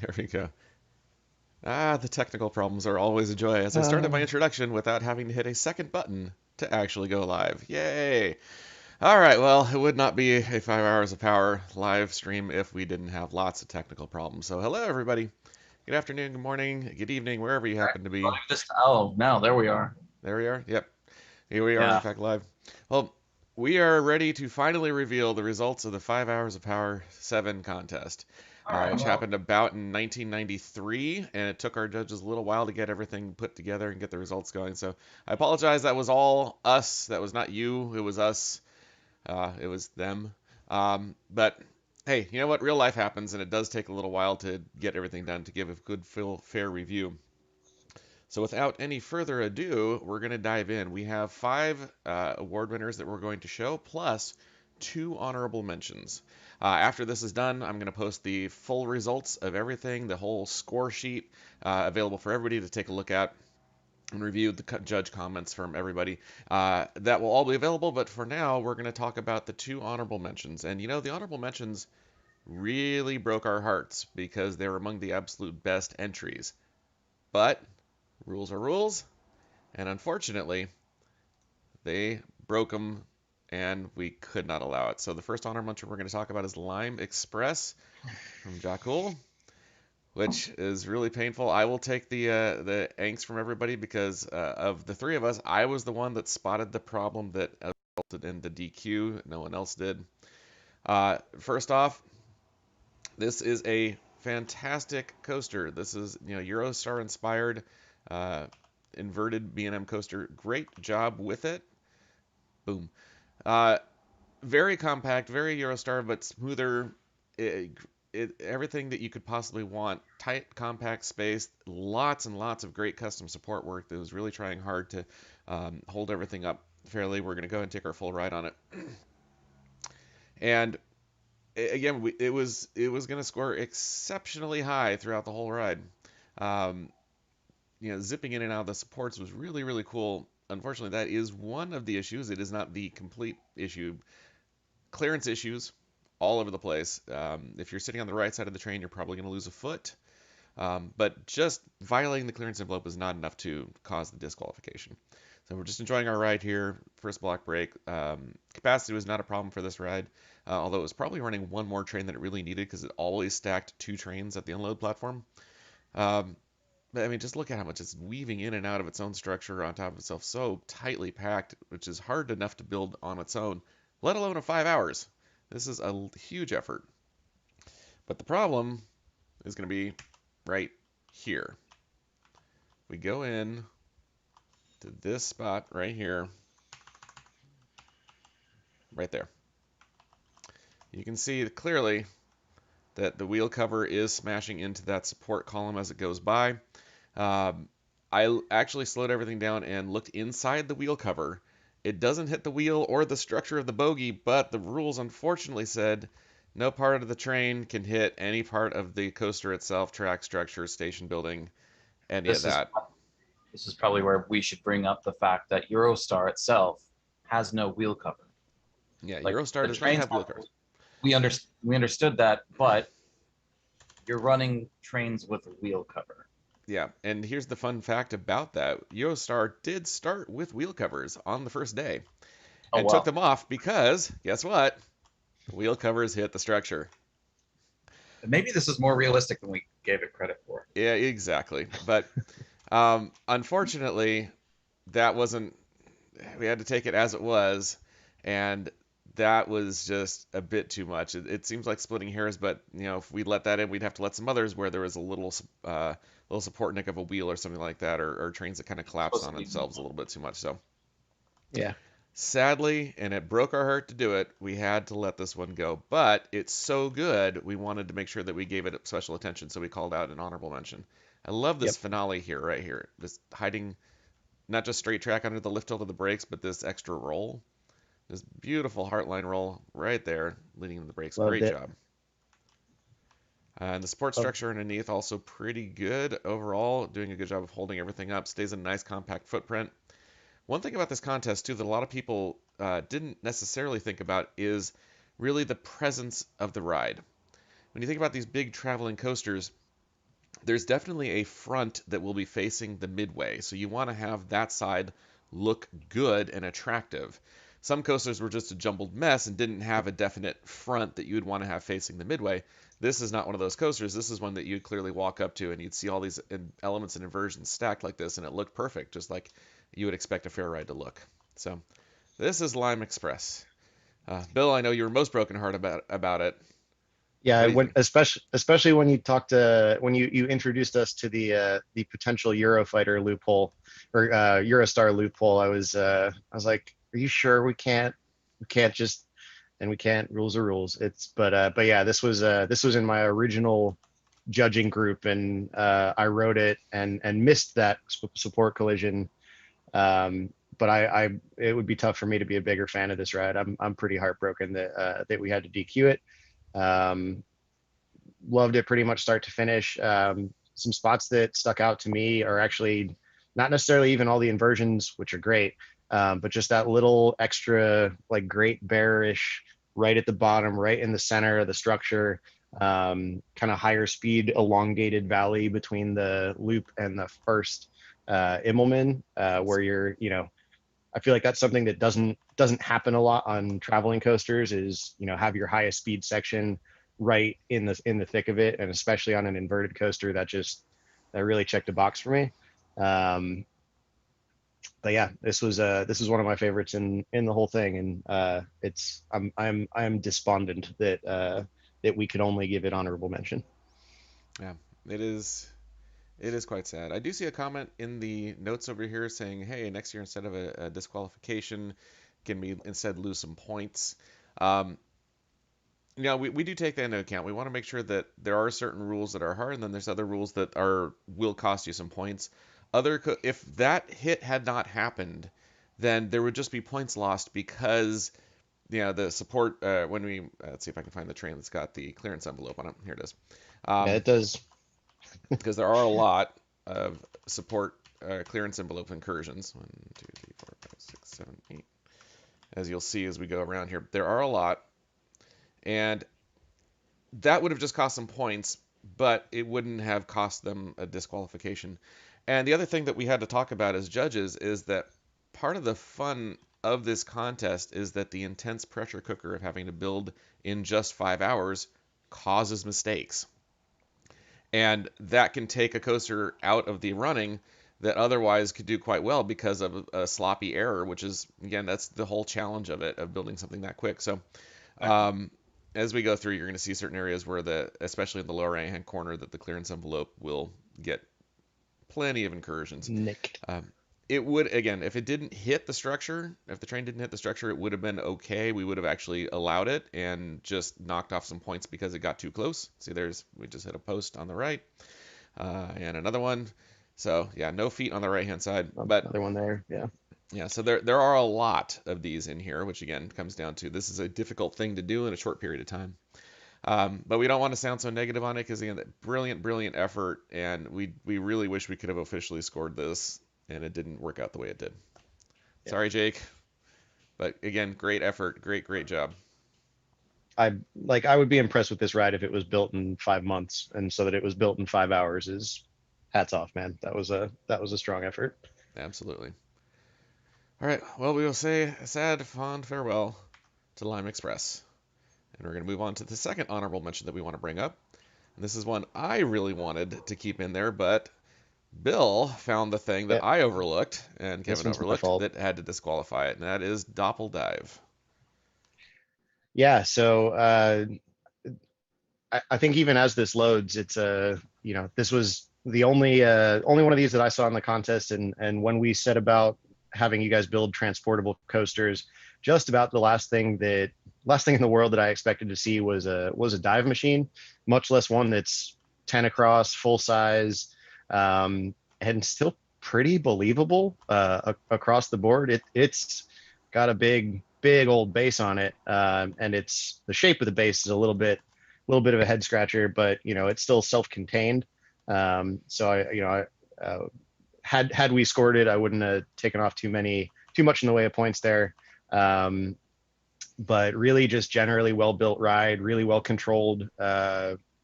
There we go. Ah, the technical problems are always a joy, as I started my Uh, introduction without having to hit a second button to actually go live. Yay! All right, well, it would not be a 5 hours of power live stream if we didn't have lots of technical problems. So, hello, everybody. Good afternoon, good morning, good evening, wherever you happen to be. oh, now there we are. There we are. Yep, here we are, in Yeah. fact, live. Well, we are ready to finally reveal the results of the 5 hours of Power 7 contest, All right. which Well, happened about in 1993, and it took our judges a little while to get everything put together and get the results going. So I apologize. That was all us. That was not you. It was us. It was them. But hey, you know what? Real life happens, and it does take a little while to get everything done to give a good, full, fair review. So without any further ado, we're going to dive in. We have five award winners that we're going to show, plus two honorable mentions. After this is done, I'm going to post the full results of everything, the whole score sheet, available for everybody to take a look at and review the judge comments from everybody. That will all be available, but for now, we're going to talk about the two honorable mentions. And you know, the honorable mentions really broke our hearts because they were among the absolute best entries. But rules are rules, and unfortunately, they broke them and we could not allow it. So the first honor muncher we're going to talk about is Lime Express from Jakul, which is really painful. I will take the angst from everybody because of the three of us, I was the one that spotted the problem that resulted in the DQ. No one else did. First off, this is a fantastic coaster. This is Eurostar inspired uh, inverted B&M coaster. Great job with it. Boom. Uh, Very compact, very Eurostar, but smoother. Everything that you could possibly want. Tight, compact space. Lots and lots of great custom support work that was really trying hard to hold everything up fairly. We're going to go and take our full ride on it. And again, it was going to score exceptionally high throughout the whole ride. Um, Zipping in and out of the supports was really, really cool. Unfortunately, that is one of the issues. It is not the complete issue. Clearance issues all over the place. If you're sitting on the right side of the train, you're probably going to lose a foot. But just violating the clearance envelope is not enough to cause the disqualification. So we're just enjoying our ride here. First block break. Capacity was not a problem for this ride, although it was probably running one more train than it really needed because it always stacked two trains at the unload platform. Um, but I mean, just look at how much it's weaving in and out of its own structure on top of itself, so tightly packed, which is hard enough to build on its own, let alone in 5 hours. This is a huge effort. But the problem is going to be right here. We go in to this spot right here, right there. You can see clearly that the wheel cover is smashing into that support column as it goes by. Um, I actually slowed everything down and looked inside the wheel cover. It doesn't hit the wheel or the structure of the bogie, but the rules unfortunately said no part of the train can hit any part of the coaster itself, track structure, station building, any of this is that. this is probably where we should bring up the fact that Eurostar itself has no wheel cover. Yeah, Like Eurostar the does not trains have wheel covers. we understood that, but you're running trains with a wheel cover. Yeah, and here's the fun fact about that. Eurostar did start with wheel covers on the first day Oh and took well. them off because, guess what? The wheel covers hit the structure. Maybe this is more realistic than we gave it credit for. Yeah, exactly. But unfortunately, that wasn't, we had to take it as it was, and that was just a bit too much. It seems like splitting hairs, but if we let that in, we'd have to let some others where there was a little support nick of a wheel or something like that, or trains that kind of It's collapsed supposed on to be themselves a little bit too much. So yeah. sadly, and it broke our heart to do it, we had to let this one go. But it's so good, we wanted to make sure that we gave it special attention, so we called out an honorable mention. I love this Yep. finale here, right here. This hiding not just straight track under the lift tilt of the brakes, but this extra roll. This beautiful heartline roll right there, leading to the brakes. Loved Great it. job. And the support Loved structure underneath also pretty good overall, doing a good job of holding everything up. Stays in a nice compact footprint. One thing about this contest too that a lot of people didn't necessarily think about is really the presence of the ride. when you think about these big traveling coasters, there's definitely a front that will be facing the midway. So you want to have that side look good and attractive. Some coasters were just a jumbled mess and didn't have a definite front that you would want to have facing the midway. This is not one of those coasters. This is one that you'd clearly walk up to and you'd see all these elements and inversions stacked like this, and it looked perfect, just like you would expect a fair ride to look. So this is Lime Express. Bill, I know you were most brokenhearted about it. What Yeah, do you when think? especially when you talked to when you introduced us to the potential Eurofighter loophole or Eurostar loophole, I was like, are you sure we can't just and we can't rules are rules. But yeah, this was in my original judging group, and I wrote it and missed that support collision. But I it would be tough for me to be a bigger fan of this ride. I'm pretty heartbroken that we had to DQ it. Um, Loved it pretty much start to finish. Some spots that stuck out to me are actually not necessarily even all the inversions, which are great, but just that little extra like Great Bearish right at the bottom, right in the center of the structure, kind of higher speed, elongated valley between the loop and the first Immelman, where I feel like that's something that doesn't happen a lot on traveling coasters is, have your highest speed section right in the thick of it, and especially on an inverted coaster that really checked a box for me. Um, but yeah, this was one of my favorites in the whole thing, and it's I'm despondent that we could only give it honorable mention. Yeah, it is. It is quite sad. I do see a comment in the notes over here saying, "Hey, next year instead of a disqualification, can we instead lose some points?" Um, we do take that into account. We want to make sure that there are certain rules that are hard, and then there's other rules that are will cost you some points. If that hit had not happened, then there would just be points lost because the support when we let's see if I can find the train that's got the clearance envelope on it. Here it is. Yeah, Um, it does. because there are a lot of support clearance envelope incursions. 1, 2, 3, 4, 5, 6, 7, 8. As you'll see as we go around here, there are a lot, and that would have just cost them points, but it wouldn't have cost them a disqualification. And the other thing that we had to talk about as judges is that part of the fun of this contest is that the intense pressure cooker of having to build in just 5 hours causes mistakes. And that can take a coaster out of the running that otherwise could do quite well because of a sloppy error, which is, again, that's the whole challenge of it, of building something that quick. So Exactly. as we go through, you're going to see certain areas where especially in the lower right hand corner, that the clearance envelope will get plenty of incursions. Nick. Um, it would, again, if it didn't hit the structure, if the train didn't hit the structure, it would have been okay. We would have actually allowed it and just knocked off some points because it got too close. See, we just hit a post on the right, and another one. So yeah, no feet on the right hand side. But Another one there. Yeah. yeah, so there are a lot of these in here, which again comes down to this is a difficult thing to do in a short period of time. But we don't want to sound so negative on it because again, that brilliant, brilliant effort, and we really wish we could have officially scored this, and it didn't work out the way it did. Yeah. Sorry, Jake, but again, great effort, great job. I would be impressed with this ride if it was built in 5 months, and so that it was built in 5 hours is hats off, man. That was a strong effort. Absolutely. All right, well, we will say a sad, fond farewell to Lime Express, and we're going to move on to the second honorable mention that we want to bring up. And this is one I really wanted to keep in there, but Bill found the thing that Yeah, I overlooked and this Kevin one's my overlooked fault. that had to disqualify it, and that is Doppeldive. Yeah, so I think even as this loads, it's this was the only one of these that I saw in the contest, and when we set about having you guys build transportable coasters, just about the last thing in the world that I expected to see was a dive machine, much less one that's 10 across, full size, and still pretty believable across the board. It's got a big old base on it, and it's the shape of the base is a little bit of a head scratcher, but it's still self-contained. So had we scored it, I wouldn't have taken off too much in the way of points there. Um, but really, just generally well built ride, really well controlled.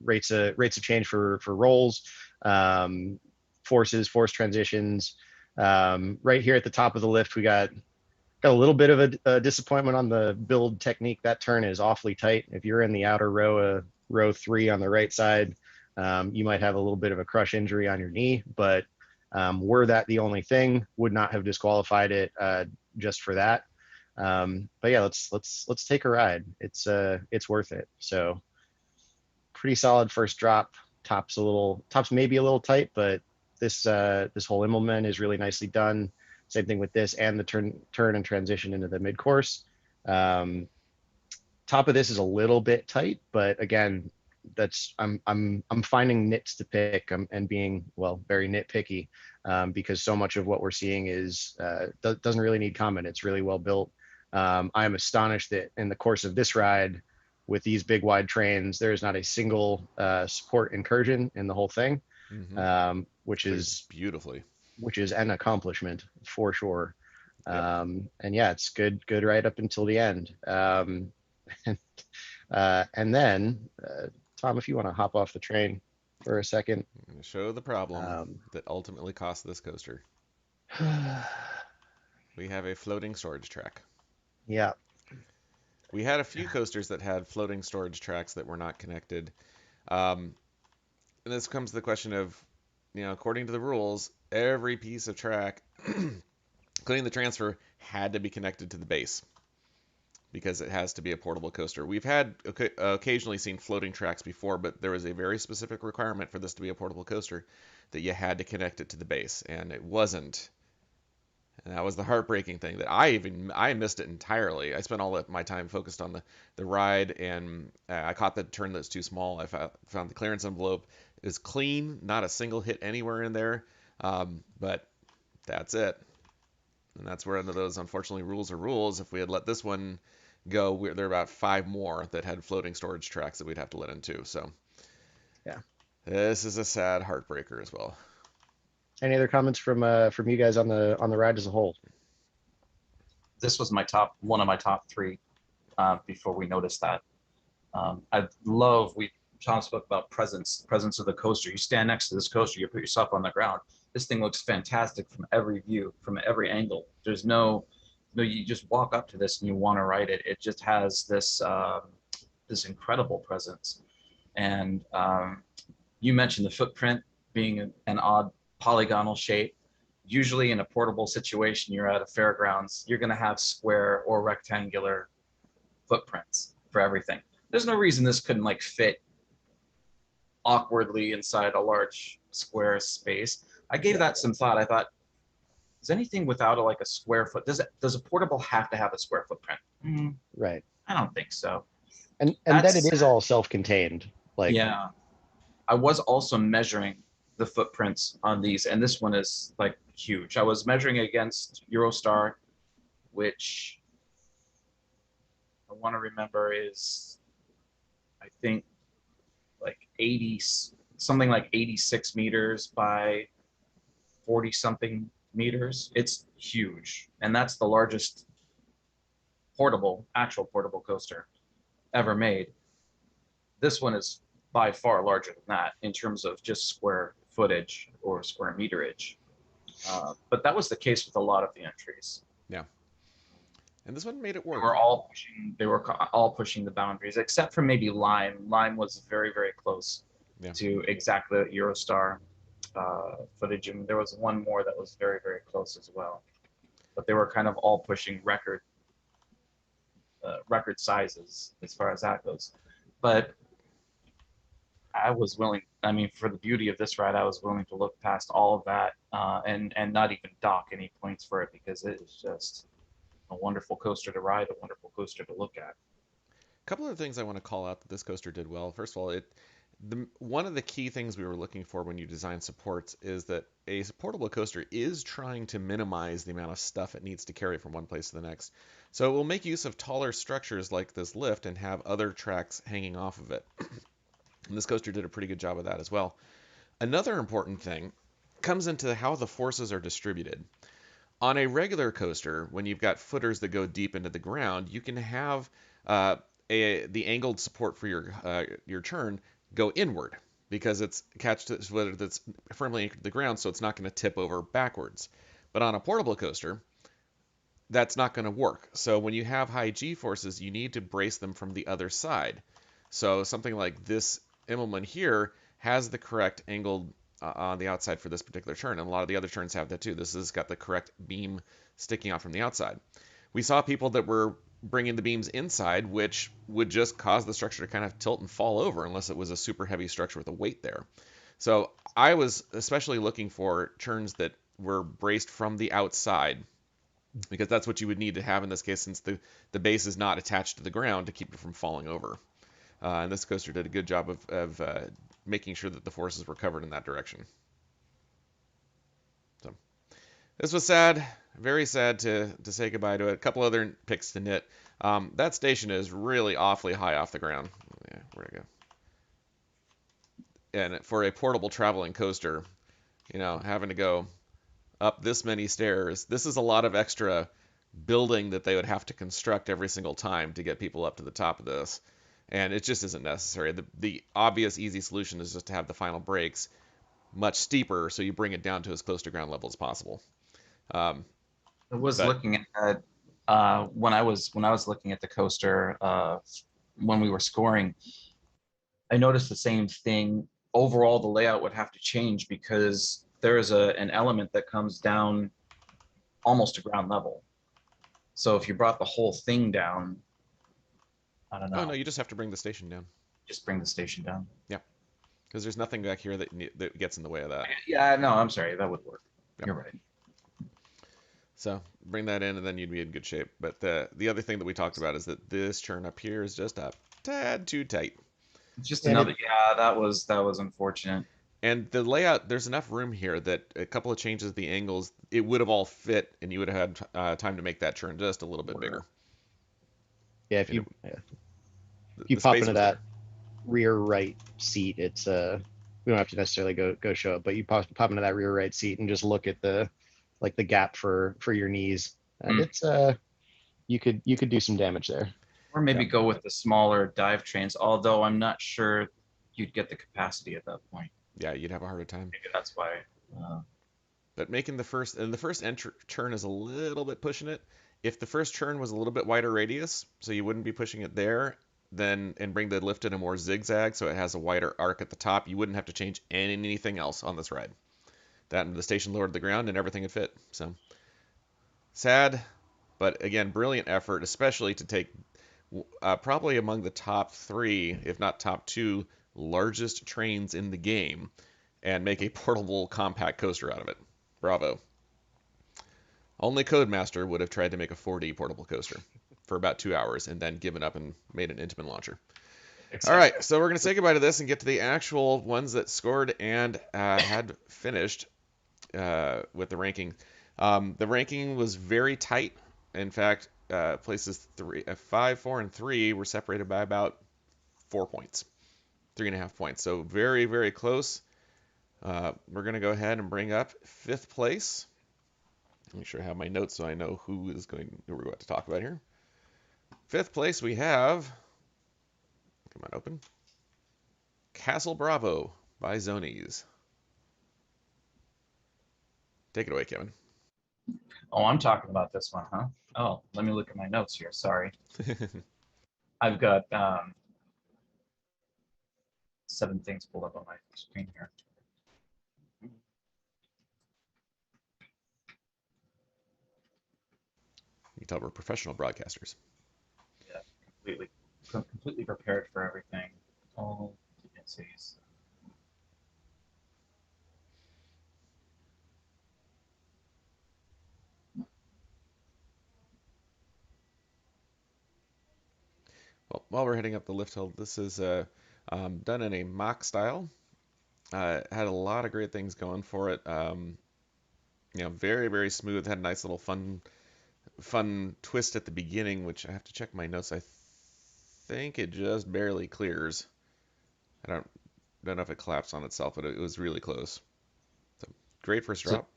rates of change for rolls, um, forces, force transitions. Right here at the top of the lift, we got a little bit of a disappointment on the build technique. That turn is awfully tight. If you're in the outer row, row 3 on the right side, you might have a little bit of a crush injury on your knee. But were that the only thing, would not have disqualified it just for that. But yeah, let's take a ride. It's worth it. So pretty solid first drop. Tops maybe a little tight, but this whole implement is really nicely done. Same thing with this and the turn and transition into the mid course. Um, Top of this is a little bit tight, but again, that's I'm finding nits to pick, and being, well, very nitpicky, because so much of what we're seeing is doesn't really need comment. It's really well built. I am astonished that in the course of this ride, with these big wide trains, there is not a single support incursion in the whole thing, Mm-hmm. which Plays is beautifully. an accomplishment for sure. Yep. And yeah, it's good right up until the end. And then, Tom, if you want to hop off the train for a second. I'm gonna show the problem Um, that ultimately cost this coaster. We have a floating storage track. yeah, We had a few coasters that had floating storage tracks that were not connected. Um, and this comes to the question of, according to the rules, every piece of track, including the transfer, had to be connected to the base because it has to be a portable coaster. We've had occasionally seen floating tracks before, but there was a very specific requirement for this to be a portable coaster that you had to connect it to the base, and it wasn't. And that was the heartbreaking thing that I missed it entirely. I spent all of my time focused on the ride, and I caught the turn that's too small. I found the clearance envelope is clean, not a single hit anywhere in there. But that's it. And that's where under those, unfortunately, rules are rules. If we had let this one go, there are about 5 more that had floating storage tracks that we'd have to let into. So yeah. this is a sad heartbreaker as well. Any other comments from you guys on the ride as a whole? This was one of my top 3 before we noticed that. Sean spoke about presence of the coaster. You stand next to this coaster, you put yourself on the ground. This thing looks fantastic from every view, from every angle. There's no, you just walk up to this and you want to ride it. It just has this incredible presence. And you mentioned the footprint being an odd polygonal shape. Usually in a portable situation, you're at a fairgrounds, you're going to have square or rectangular footprints for everything. There's no reason this couldn't like fit awkwardly inside a large square space. I gave that some thought. I thought, is anything without like a square foot? Does a portable have to have a square footprint? Right. I don't think so. And that it That's is all self-contained. Like, Yeah. I was also measuring the footprints on these, and this one is like huge. I was measuring against Eurostar, which I want to remember is, I think, like 80, something like 86 meters by 40 something meters. It's huge. And that's the largest actual portable coaster ever made. This one is by far larger than that in terms of just square footage or square meterage. But that was the case with a lot of the entries. Yeah. And this one made it They work. were all pushing the boundaries, except for maybe Lime. Lime was very, very close Yeah. to exactly Eurostar footage, and there was one more that was very, very close as well. But they were kind of all pushing record sizes as far as that goes. But I was willing. I mean, for the beauty of this ride, I was willing to look past all of that and not even dock any points for it because it is just a wonderful coaster to ride, a wonderful coaster to look at. A couple of things I want to call out that this coaster did well. First of all, one of the key things we were looking for when you design supports is that a portable coaster is trying to minimize the amount of stuff it needs to carry from one place to the next. So it will make use of taller structures like this lift and have other tracks hanging off of it. And this coaster did a pretty good job of that as well. Another important thing comes into how the forces are distributed. On a regular coaster, when you've got footers that go deep into the ground, you can have uh, the angled support for your turn go inward because it's catched whether that's firmly anchored to the ground, so it's not going to tip over backwards. But on a portable coaster, that's not going to work. So when you have high G forces, you need to brace them from the other side. So something like this Immelman here has the correct angle on the outside for this particular turn, and a lot of the other turns have that too. This has got the correct beam sticking out from the outside. We saw people that were bringing the beams inside, which would just cause the structure to kind of tilt and fall over unless it was a super heavy structure with a weight there. So I was especially looking for turns that were braced from the outside because that's what you would need to have in this case since the base is not attached to the ground to keep it from falling over. And this coaster did a good job of making sure that the forces were covered in that direction. So this was sad, very sad to say goodbye to it. A couple other picks to knit. That station is really awfully high off the ground. Yeah, where'd it go? And for a portable traveling coaster, having to go up this many stairs, this is a lot of extra building that they would have to construct every single time to get people up to the top of this. And it just isn't necessary. The obvious, easy solution is just to have the final brakes much steeper, so you bring it down to as close to ground level as possible. I was But looking at when I was looking at the coaster when we were scoring. I noticed the same thing. Overall, the layout would have to change because there is an element that comes down almost to ground level. So if you brought the whole thing down, I don't oh no, know, you just have to bring the station down. just bring the station down. Yeah, because there's nothing back here that gets in the way of that. Yeah, no, I'm sorry, that would work. Yep. You're right. So bring that in, and then you'd be in good shape. But the other thing that we talked about is that this turn up here is just a tad too tight. It's just And another. it, Yeah, that was unfortunate. And the layout, there's enough room here that a couple of changes of the angles, it would have all fit, and you would have had time to make that turn just a little bit bigger. yeah, And if you the pop space into was that there. rear right seat, it's we don't have to necessarily go show it, but you pop into that rear right seat and just look at the gap for your knees. Mm. It's you could do some damage there. Or maybe Yeah. go with the smaller dive trains, although I'm not sure you'd get the capacity at that point. Yeah, you'd have a harder time. Maybe that's why. Uh, But making the first turn is a little bit pushing it. If the first turn was a little bit wider radius, so you wouldn't be pushing it there, then and bring the lift in a more zigzag, so it has a wider arc at the top, you wouldn't have to change anything else on this ride. That and the station lowered the ground and everything would fit. So sad, but again, brilliant effort, especially to take probably among the top three, if not top two, largest trains in the game and make a portable compact coaster out of it. Bravo. Only Codemaster would have tried to make a 4D portable coaster for about 2 hours and then given up and made an Intamin launcher. All right, so we're going to say goodbye to this and get to the actual ones that scored and had finished with the ranking. The ranking was very tight. In fact, places 5, 4, and 3 were separated by about 4 points, 3.5 points. So very, very close. We're going to go ahead and bring up 5th place. Make sure I have my notes so I know who we're going to talk about here. 5th place we have, come on, open, Castle Bravo by Zonies. Take it away, Kevin. oh, I'm talking about this one, huh? Oh, let me look at my notes here. Sorry. I've got 7 things pulled up on my screen here. You can tell we're professional broadcasters. Yeah, completely prepared for everything. All agencies. Well, while we're heading up the lift hill, this is done in a mock style. Had a lot of great things going for it. Very, very smooth. Had a nice little fun twist at the beginning, which I have to check my notes. I think it just barely clears. I don't know if it collapsed on itself, but it was really close. So great first So drop.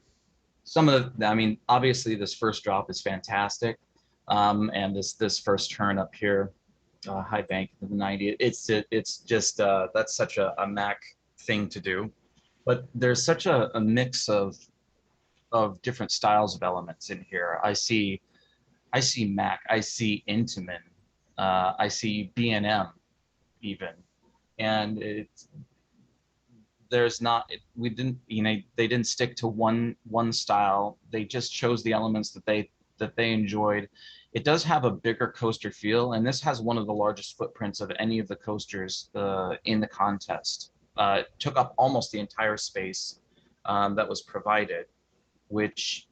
some of the, I mean, obviously this first drop is fantastic, and this first turn up here, high bank in the 90s. It's just that's such a Mac thing to do. But there's such a mix of different styles of elements in here. I see Mac, I see Intamin, I see B&M even, and it's there's not we didn't they didn't stick to one style. They just chose the elements that they enjoyed. It does have a bigger coaster feel, and this has one of the largest footprints of any of the coasters in the contest. It took up almost the entire space that was provided, which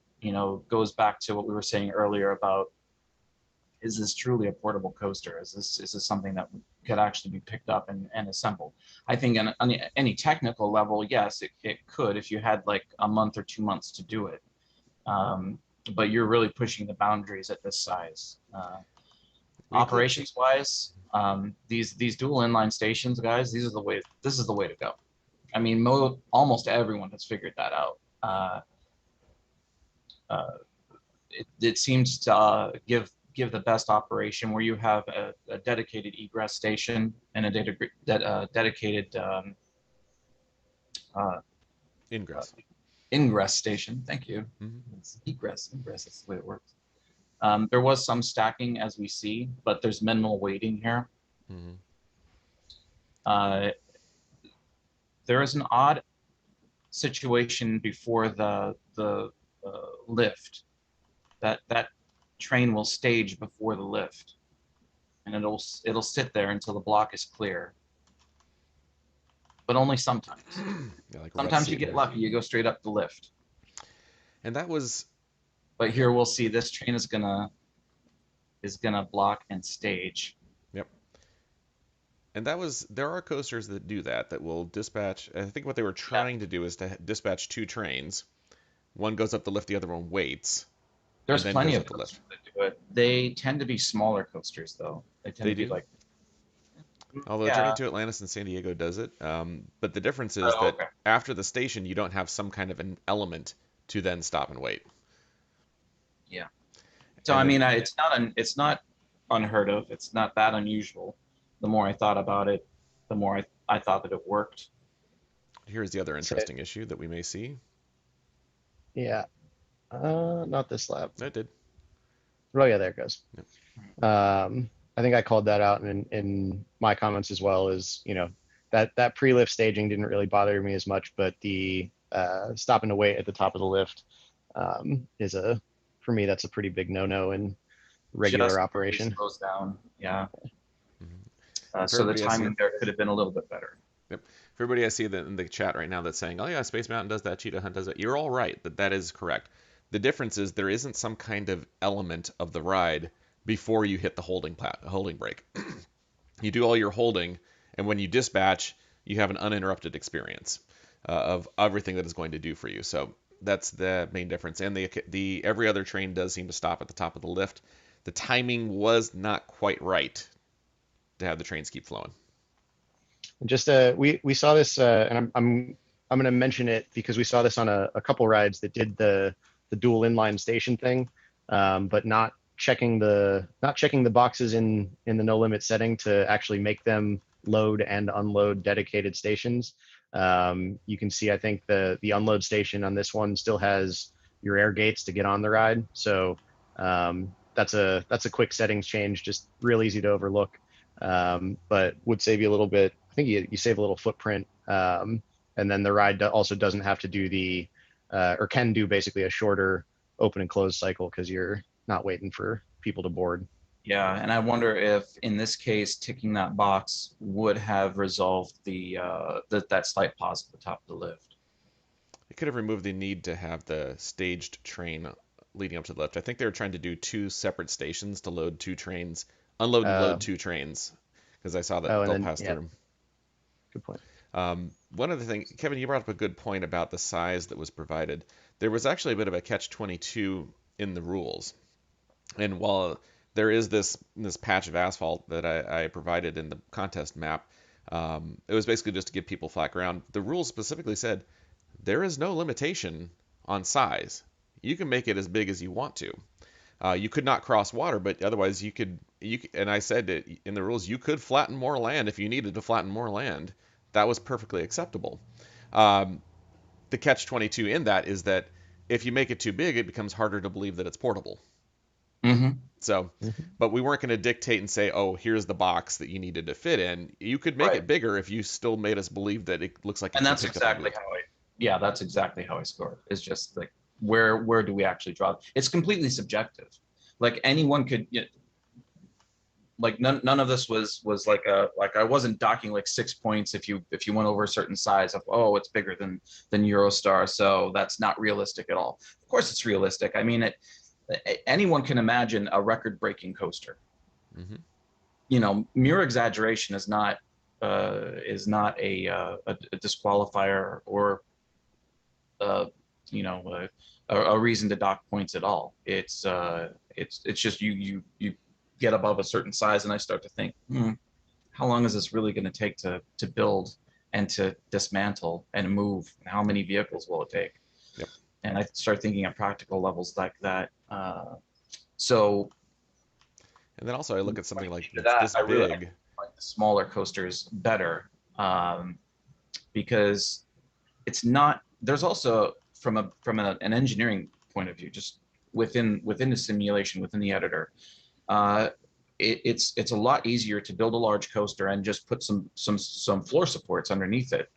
goes back to what we were saying earlier about, is this truly a portable coaster? Is this something that could actually be picked up and assembled? I think on any technical level, yes, it could if you had like a month or 2 months to do it. But you're really pushing the boundaries at this size. We could see. Operations wise, these dual inline stations, guys, these are the way. This is the way to go. I mean, almost everyone has figured that out. Uh, it seems to give the best operation where you have a dedicated egress station and a dedicated uh, uh, Ingress. ingress station. Thank you. Hmm. It's egress. That's the way it works. There was some stacking as we see, but there's minimal weighting here. Hmm. Uh, there is an odd situation before the lift. That train will stage before the lift, and it'll sit there until the block is clear. But only sometimes. Yeah, like rut Sometimes you seating. get lucky, you go straight up the lift. And that was, But here we'll see this train is gonna block and stage. yep. And that was, there are coasters that do that, that will dispatch. I think what they were Yeah, trying to do is to dispatch two trains. One goes up the lift, the other one waits, and there's then plenty goes of up the lift. coasters that do it. They tend to be smaller coasters though. They tend They to be do. like, Although Journey yeah. to Atlantis and San Diego does it. But the difference is Oh, that okay. after the station, you don't have some kind of an element to then stop and wait. Yeah. So And I then mean, it's not unheard of. It's not that unusual. The more I thought about it, the more I thought that it worked. here's the other So, interesting issue that we may see. yeah, not this lap. That did. Oh yeah, there it goes. Yep. I think I called that out in my comments as well. Is that pre-lift staging didn't really bother me as much, but the stopping to wait at the top of the lift is a for me that's a pretty big no-no in regular Just barely operation. slows down. Yeah. Mhm. For So the everybody I see, timing there could have been a little bit better. yep. For everybody I see that in the chat right now that's saying, "Oh yeah, Space Mountain does that, Cheetah Hunt does it." You're all right. That is correct. The difference is there isn't some kind of element of the ride before you hit the holding brake. You do all your holding, and when you dispatch, you have an uninterrupted experience of everything that is going to do for you. So that's the main difference. And the every other train does seem to stop at the top of the lift. The timing was not quite right to have the trains keep flowing. Just we saw this, and I'm going to mention it because we saw this on a couple rides that did the dual inline station thing, but not checking the boxes in the no limit setting to actually make them load and unload dedicated stations. You can see, I think the unload station on this one still has your air gates to get on the ride, so that's a quick settings change, just real easy to overlook, but would save you a little bit. I think you save a little footprint, and then the ride also doesn't have to do or can do basically a shorter open and close cycle because you're not waiting for people to board. Yeah, and I wonder if in this case ticking that box would have resolved that slight pause at the top of the lift. It could have removed the need to have the staged train leading up to the lift. I think they were trying to do two separate stations to load two trains, unload and Uh, load two trains, because I saw oh, that and they'll then pass yeah, through. good point. One other thing, Kevin, you brought up a good point about the size that was provided. There was actually a bit of a catch-22 in the rules. And while there is this patch of asphalt that I provided in the contest map, it was basically just to give people flat ground. The rules specifically said there is no limitation on size. You can make it as big as you want to. You could not cross water, but otherwise you could, and I said that in the rules you could flatten more land if you needed to flatten more land. That was perfectly acceptable. Um, the catch 22 in that is that if you make it too big, it becomes harder to believe that it's portable. Hmm. So, Mhm. but we weren't going to dictate and say, oh, here's the box that you needed to fit in. You could make Right. it bigger if you still made us believe that it looks like it And should that's take up a exactly loop. how I, yeah, that's exactly how I score. It's just like, where do we actually draw? It's completely subjective. Like anyone could, like none of this was like I wasn't docking like 6 points if you went over a certain size of, oh, it's bigger than Eurostar, so that's not realistic at all. Of course it's realistic. I mean, anyone can imagine a record breaking coaster. Hmm. Mere exaggeration is not a disqualifier or uh, a reason to dock points at all. It's just you get above a certain size, and I start to think, how long is this really going to take to build and to dismantle and move? And how many vehicles will it take? Yep. And I start thinking at practical levels like that. So And then also I look when at something it like came to it's that, this I really big. like the smaller coasters better, because it's not. There's also an engineering point of view, just within the simulation, within the editor, uh, it's a lot easier to build a large coaster and just put some floor supports underneath it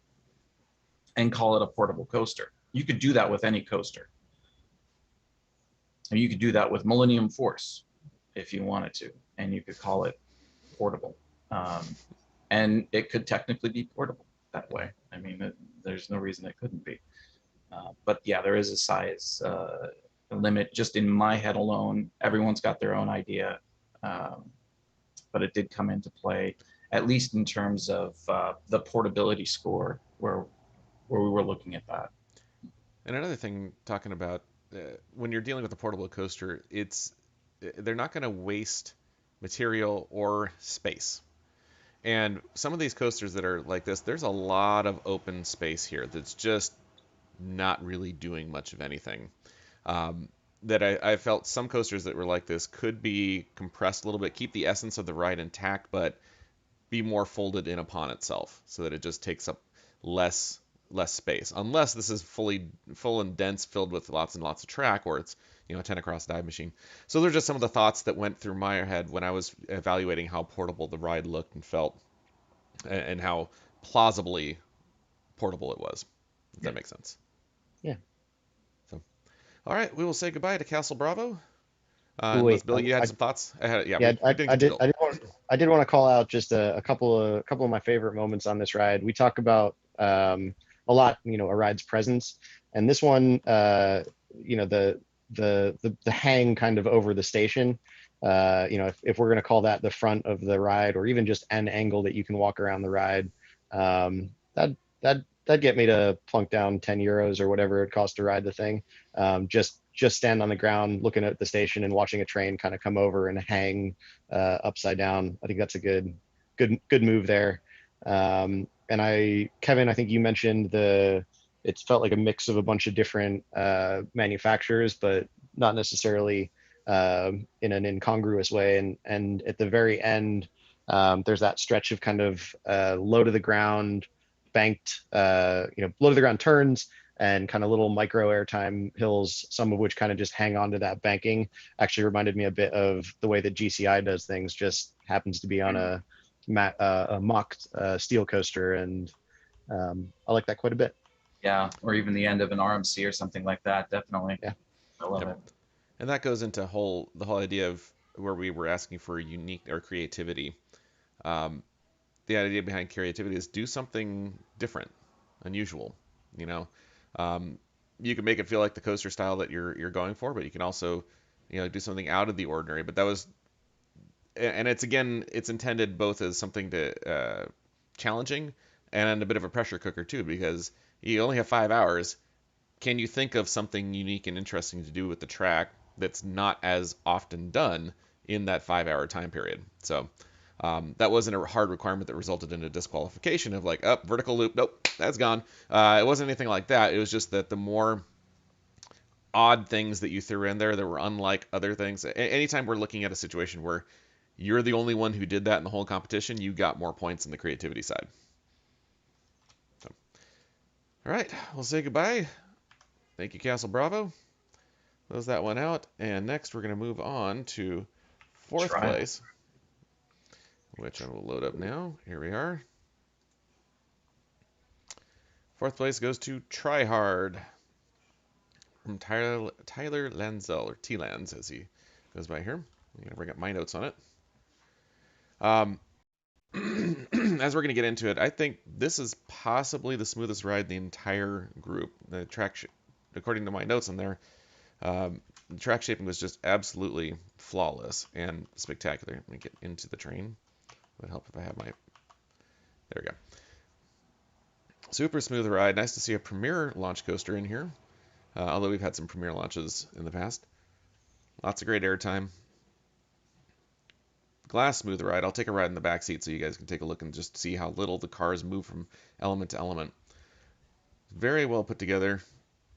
and call it a portable coaster. You could do that with any coaster. And you could do that with Millennium Force if you wanted to, and you could call it portable. Um, and it could technically be portable that way. I mean, there's no reason it couldn't be. But yeah, there is a size limit just in my head alone. Everyone's got their own idea, um, but it did come into play, at least in terms of the portability score, where we were looking at that. And another thing, talking about when you're dealing with a portable coaster, it's they're not going to waste material or space. And some of these coasters that are like this, there's a lot of open space here that's just not really doing much of anything. Um, that I felt some coasters that were like this could be compressed a little bit, keep the essence of the ride intact, but be more folded in upon itself so that it just takes up less less space. Unless this is full and dense, filled with lots and lots of track, or it's a 10 across dive machine. So they're just some of the thoughts that went through my head when I was evaluating how portable the ride looked and felt, and how plausibly portable it was. If Yeah. that makes sense. Yeah. So, all right, we will say goodbye to Castle Bravo. Ooh, Unless wait. Billy, you had some thoughts. Yeah, Yeah, we didn't get to go. I did want to call out just a couple of my favorite moments on this ride. We talk about a lot, a ride's presence, and this one, the hang kind of over the station. If we're going to call that the front of the ride, or even just an angle that you can walk around the ride, that that'd get me to plunk down 10 euros or whatever it costs to ride the thing. Just stand on the ground looking at the station and watching a train kind of come over and hang upside down. I think that's a good move there. And Kevin, I think you mentioned it felt like a mix of a bunch of different manufacturers, but not necessarily in an incongruous way. And at the very end, there's that stretch of kind of low to the ground, banked, low to the ground turns and kind of little micro airtime hills, some of which kind of just hang on to that banking. Actually reminded me a bit of the way that GCI does things, just happens to be on a mock steel coaster. And I like that quite a bit. Yeah, or even the end of an RMC or something like that. Definitely, Yeah. I love Yep. it. And that goes into the whole idea of where we were asking for unique or creativity. Um, the idea behind creativity is do something different, unusual. You know, um, you can make it feel like the coaster style that you're going for, but you can also, do something out of the ordinary. But that was, and it's intended both as something to challenging and a bit of a pressure cooker too, because you only have 5 hours. Can you think of something unique and interesting to do with the track that's not as often done in that 5 hour time period? So that wasn't a hard requirement that resulted in a disqualification of like, up vertical loop, nope, that's gone. It wasn't anything like that. It was just that the more odd things that you threw in there that were unlike other things. Anytime we're looking at a situation where you're the only one who did that in the whole competition, you got more points in the creativity side. So, all right, we'll say goodbye. Thank you, Castle Bravo. Close that one out. And next, we're going to move on to fourth Try. place, which I will load up now. Here we are. Fourth place goes to Try Hard from Tyler Lanzel, or T-Lands as he goes by here. I'm going to bring up my notes on it. As we're going to get into it, I think this is possibly the smoothest ride in the entire group. The track, according to my notes on there, the track shaping was just absolutely flawless and spectacular. Let me get into the train. It would help if I have my... There we go. Super smooth ride. Nice to see a Premier launch coaster in here. Although we've had some Premier launches in the past. Lots of great airtime. Glass smooth ride. I'll take a ride in the back seat so you guys can take a look and just see how little the cars move from element to element. Very well put together.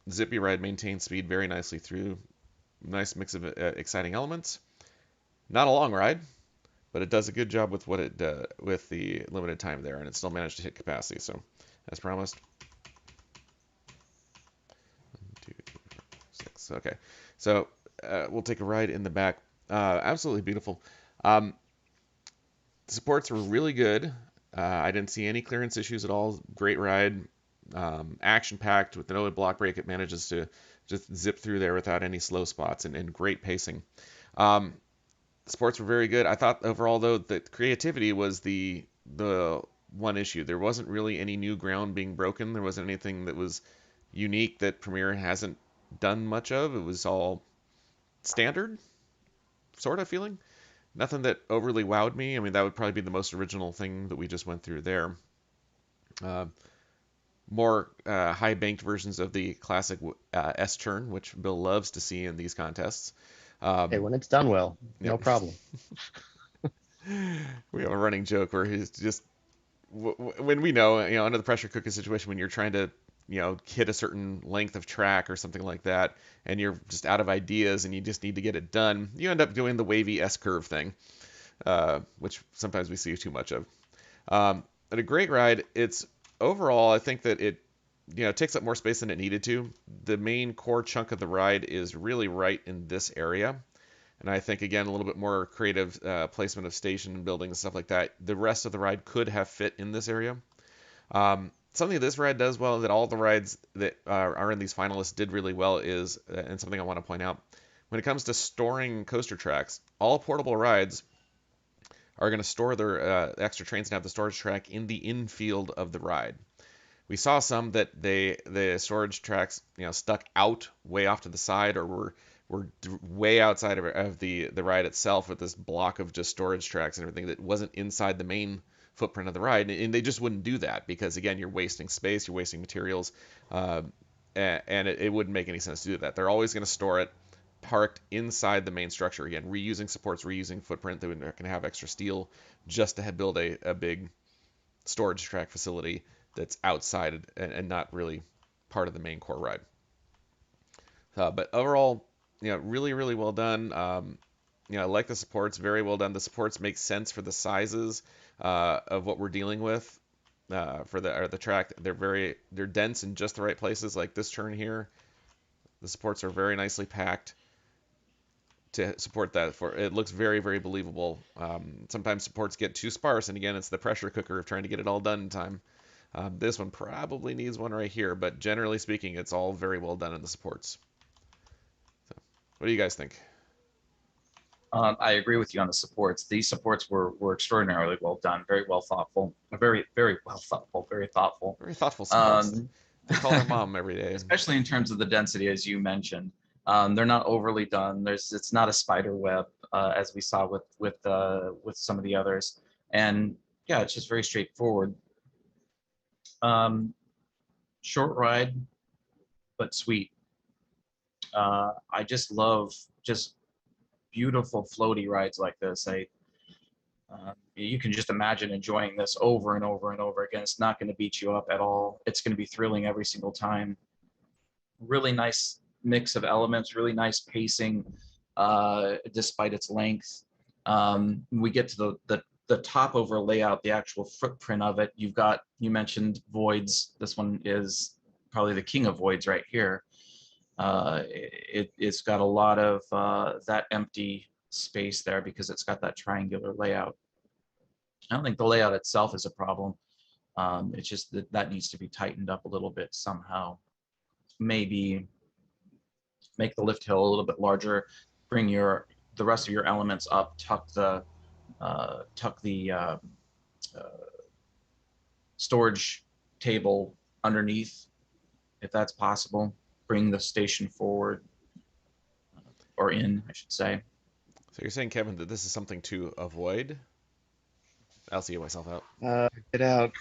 Zippy ride maintains speed very nicely through. Nice mix of exciting elements. Not a long ride, but it does a good job with what it with the limited time there, and it still managed to hit capacity. So, as promised. 1, 2, 3, 4, 6. Okay, so we'll take a ride in the back. Absolutely beautiful. Supports were really good. I didn't see any clearance issues at all. Great ride. Action packed with no block break. It manages to just zip through there without any slow spots and great pacing. Sports were very good. I thought overall though that creativity was the one issue. There wasn't really any new ground being broken. There wasn't anything that was unique that Premiere hasn't done much of. It was all standard, sort of feeling. Nothing that overly wowed me. I mean, that would probably be the most original thing that we just went through there. More high banked versions of the classic S turn, which Bill loves to see in these contests. Hey, when it's done well, no Yep. problem. We have a running joke where he's just when we know, under the pressure cooker situation, when you're trying to, hit a certain length of track or something like that, and you're just out of ideas and you just need to get it done, you end up doing the wavy S curve thing, which sometimes we see too much of. But a great ride. It's overall, I think that it, takes up more space than it needed to. The main core chunk of the ride is really right in this area. And I think, again, a little bit more creative placement of station and buildings and stuff like that. The rest of the ride could have fit in this area. Something this ride does well, that all the rides that are in these finalists did really well is, and something I want to point out, when it comes to storing coaster tracks, all portable rides are going to store their extra trains and have the storage track in the infield of the ride. We saw some that the storage tracks, stuck out way off to the side or were way outside of the ride itself with this block of just storage tracks and everything that wasn't inside the main footprint of the ride. And they just wouldn't do that because, again, you're wasting space, you're wasting materials, and it wouldn't make any sense to do that. They're always going to store it parked inside the main structure. Again, reusing supports, reusing footprint. They're going to have extra steel just to build a big storage track facility that's outside and not really part of the main core ride. But overall, really, really well done. I like the supports, very well done. The supports make sense for the sizes of what we're dealing with for the track. They're dense in just the right places, like this turn here. The supports are very nicely packed to support that. It looks very, very believable. Sometimes supports get too sparse, and again, it's the pressure cooker of trying to get it all done in time. This one probably needs one right here, but generally speaking, it's all very well done in the supports. So, what do you guys think? I agree with you on the supports. These supports were extraordinarily well done, very well thoughtful, very well thoughtful, very thoughtful. Very thoughtful supports. They call their mom every day. Especially in terms of the density, as you mentioned. They're not overly done. It's not a spider web as we saw with some of the others, and yeah, it's just very straightforward. Short ride, but sweet. I just love just beautiful floaty rides like this. You can just imagine enjoying this over and over and over again. It's not going to beat you up at all. It's going to be thrilling every single time. Really nice mix of elements, really nice pacing despite its length. We get to the top over layout, the actual footprint of it. You mentioned voids. This one is probably the king of voids right here. It's got a lot of that empty space there because it's got that triangular layout. I don't think the layout itself is a problem. It's just that needs to be tightened up a little bit somehow. Maybe make the lift hill a little bit larger, bring the rest of your elements up, tuck the storage table underneath, if that's possible. Bring the station forward, or in, I should say. So you're saying, Kevin, that this is something to avoid? I'll see myself out. Get out.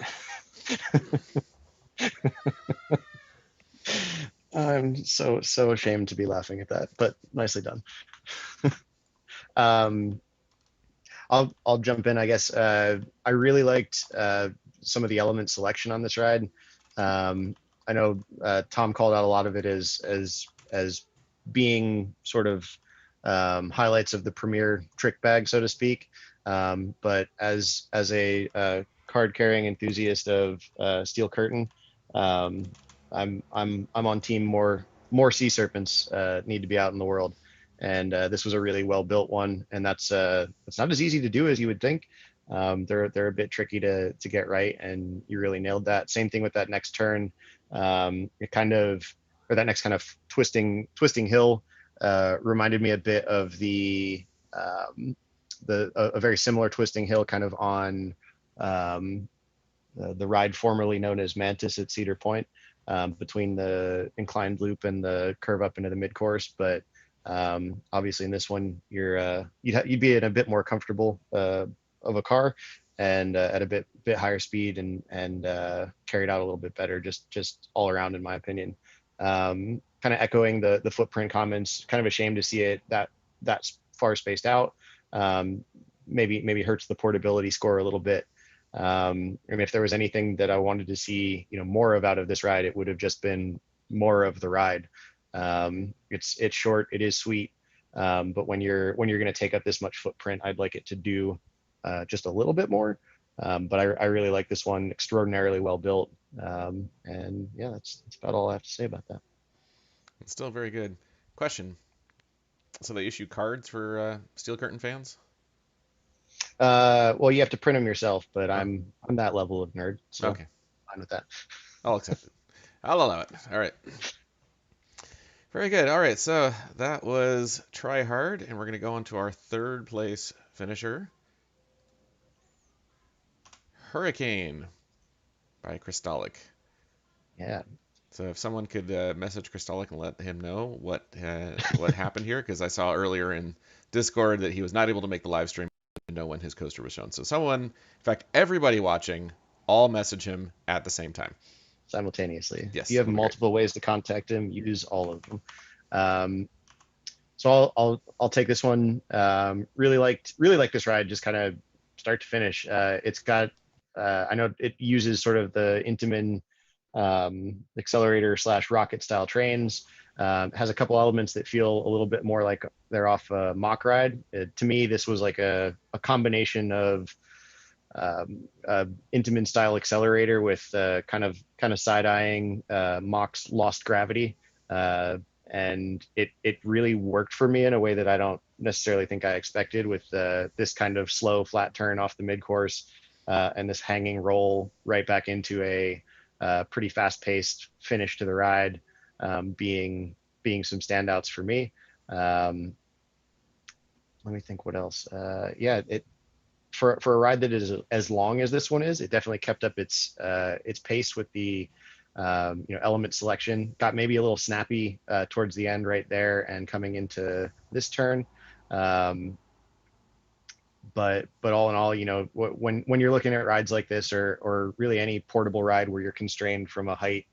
I'm so ashamed to be laughing at that, but nicely done. um, I'll jump in, I guess. I really liked some of the element selection on this ride. I know Tom called out a lot of it as being sort of highlights of the premier trick bag, so to speak. But as a card carrying enthusiast of Steel Curtain, I'm on team more sea serpents need to be out in the world, and this was a really well built one, and that's it's not as easy to do as you would think. They're a bit tricky to get right, and you really nailed that. Same thing with that next turn. It kind of, or that next kind of twisting hill reminded me a bit of a very similar twisting hill kind of on the ride formerly known as Mantis at Cedar Point, between the inclined loop and the curve up into the mid course. But obviously in this one, you'd be in a bit more comfortable of a car, and at a bit higher speed, and carried out a little bit better, just all around, in my opinion. Kind of echoing the footprint comments, kind of ashamed to see it that far spaced out. Maybe hurts the portability score a little bit. And if there was anything that I wanted to see, more of out of this ride, it would have just been more of the ride. It's short, it is sweet, but when you're going to take up this much footprint, I'd like it to do just a little bit more. But I really like this one, extraordinarily well built. And yeah, that's about all I have to say about that. It's still very good. Question. So they issue cards for Steel Curtain fans? Well, you have to print them yourself, but Oh, I'm that level of nerd, so okay. fine with that. I'll accept it. I'll allow it. All right. Very good. All right. So that was Try Hard, and we're going to go on to our third place finisher, Hurricane by Crystalic. Yeah. So if someone could message Crystalic and let him know what happened here, because I saw earlier in Discord that he was not able to make the live stream to know when his coaster was shown. So someone, in fact, everybody watching, all message him at the same time. Simultaneously. If Yes, you have that'll be great. multiple ways to contact him, use all of them. So I'll take this one. Really liked this ride, just kind of start to finish. It's got I know it uses sort of the Intamin accelerator / rocket style trains. Has a couple elements that feel a little bit more like they're off a mock ride. To me, this was like a combination of Intamin style accelerator with kind of side eyeing Mach's lost gravity, and it really worked for me in a way that I don't necessarily think I expected, with this kind of slow flat turn off the mid course, and this hanging roll right back into a pretty fast paced finish to the ride, being some standouts for me. Let me think what else. Yeah, it for a ride that is as long as this one is, it definitely kept up its pace with the element selection. Got maybe a little snappy towards the end right there and coming into this turn. But all in all, when you're looking at rides like this, or really any portable ride where you're constrained from a height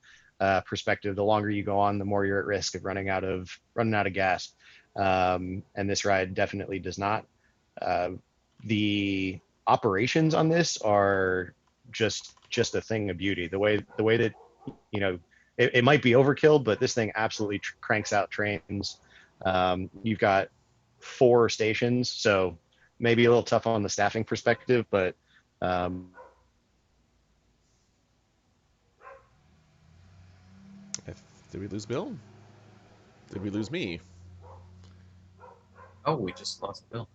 perspective, the longer you go on, the more you're at risk of running out of gas. And this ride definitely does not. The operations on this are just a thing of beauty. The way that it might be overkill, but this thing absolutely cranks out trains. You've got 4 stations, so maybe a little tough on the staffing perspective, but um, If, did we lose Bill? Did we lose me? Oh, we just lost Bill.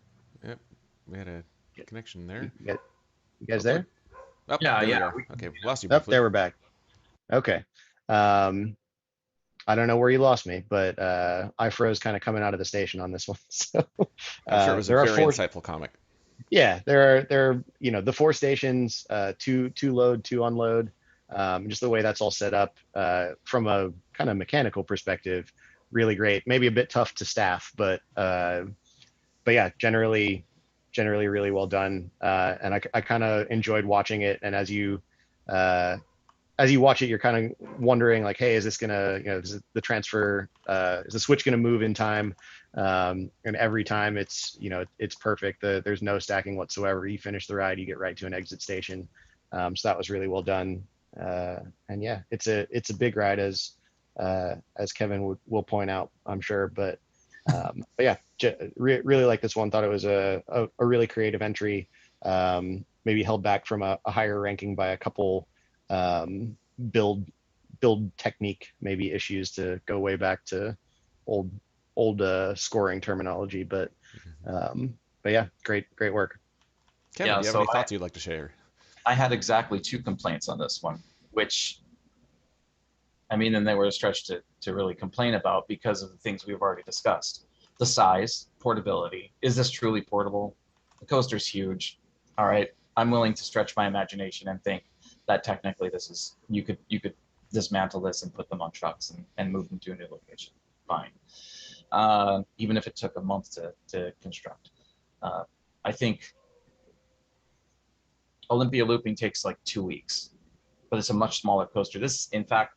Yep, we had a connection there. you guys Hopefully. there? Oh, Yeah, there yeah, we are. we can Okay, hear you now. lost you Oh, briefly. there we're back. Okay. Um, I don't know where you lost me, but I froze kind of coming out of the station on this one. So I'm sure it was a there are very four. insightful comic. Yeah, there are the four stations, two load, two unload. Just the way that's all set up from a kind of mechanical perspective, really great. Maybe a bit tough to staff, but yeah, generally really well done. And I kind of enjoyed watching it. And uh, as you watch it, you're kind of wondering like, hey, is this gonna, is the transfer, is the switch gonna move in time? And every time it's perfect. There's no stacking whatsoever. You finish the ride, you get right to an exit station. So that was really well done. And yeah, it's a big ride as Kevin will point out, I'm sure. But yeah, really like this one. Thought it was a really creative entry. Maybe held back from a higher ranking by a couple um, build build technique maybe issues to go way back to old old scoring terminology. But yeah, great work. Kevin, Yeah, do you have so any thoughts you'd like to share? I had exactly two complaints on this one, which I mean, and they were a stretch to really complain about because of the things we've already discussed. The size, portability. Is this truly portable? The coaster's huge. All right. I'm willing to stretch my imagination and think that technically this is you could dismantle this and put them on trucks and move them to a new location. Fine. Even if it took a month to construct. Uh, I think Olympia looping takes like 2 weeks, but it's a much smaller coaster. This, in fact,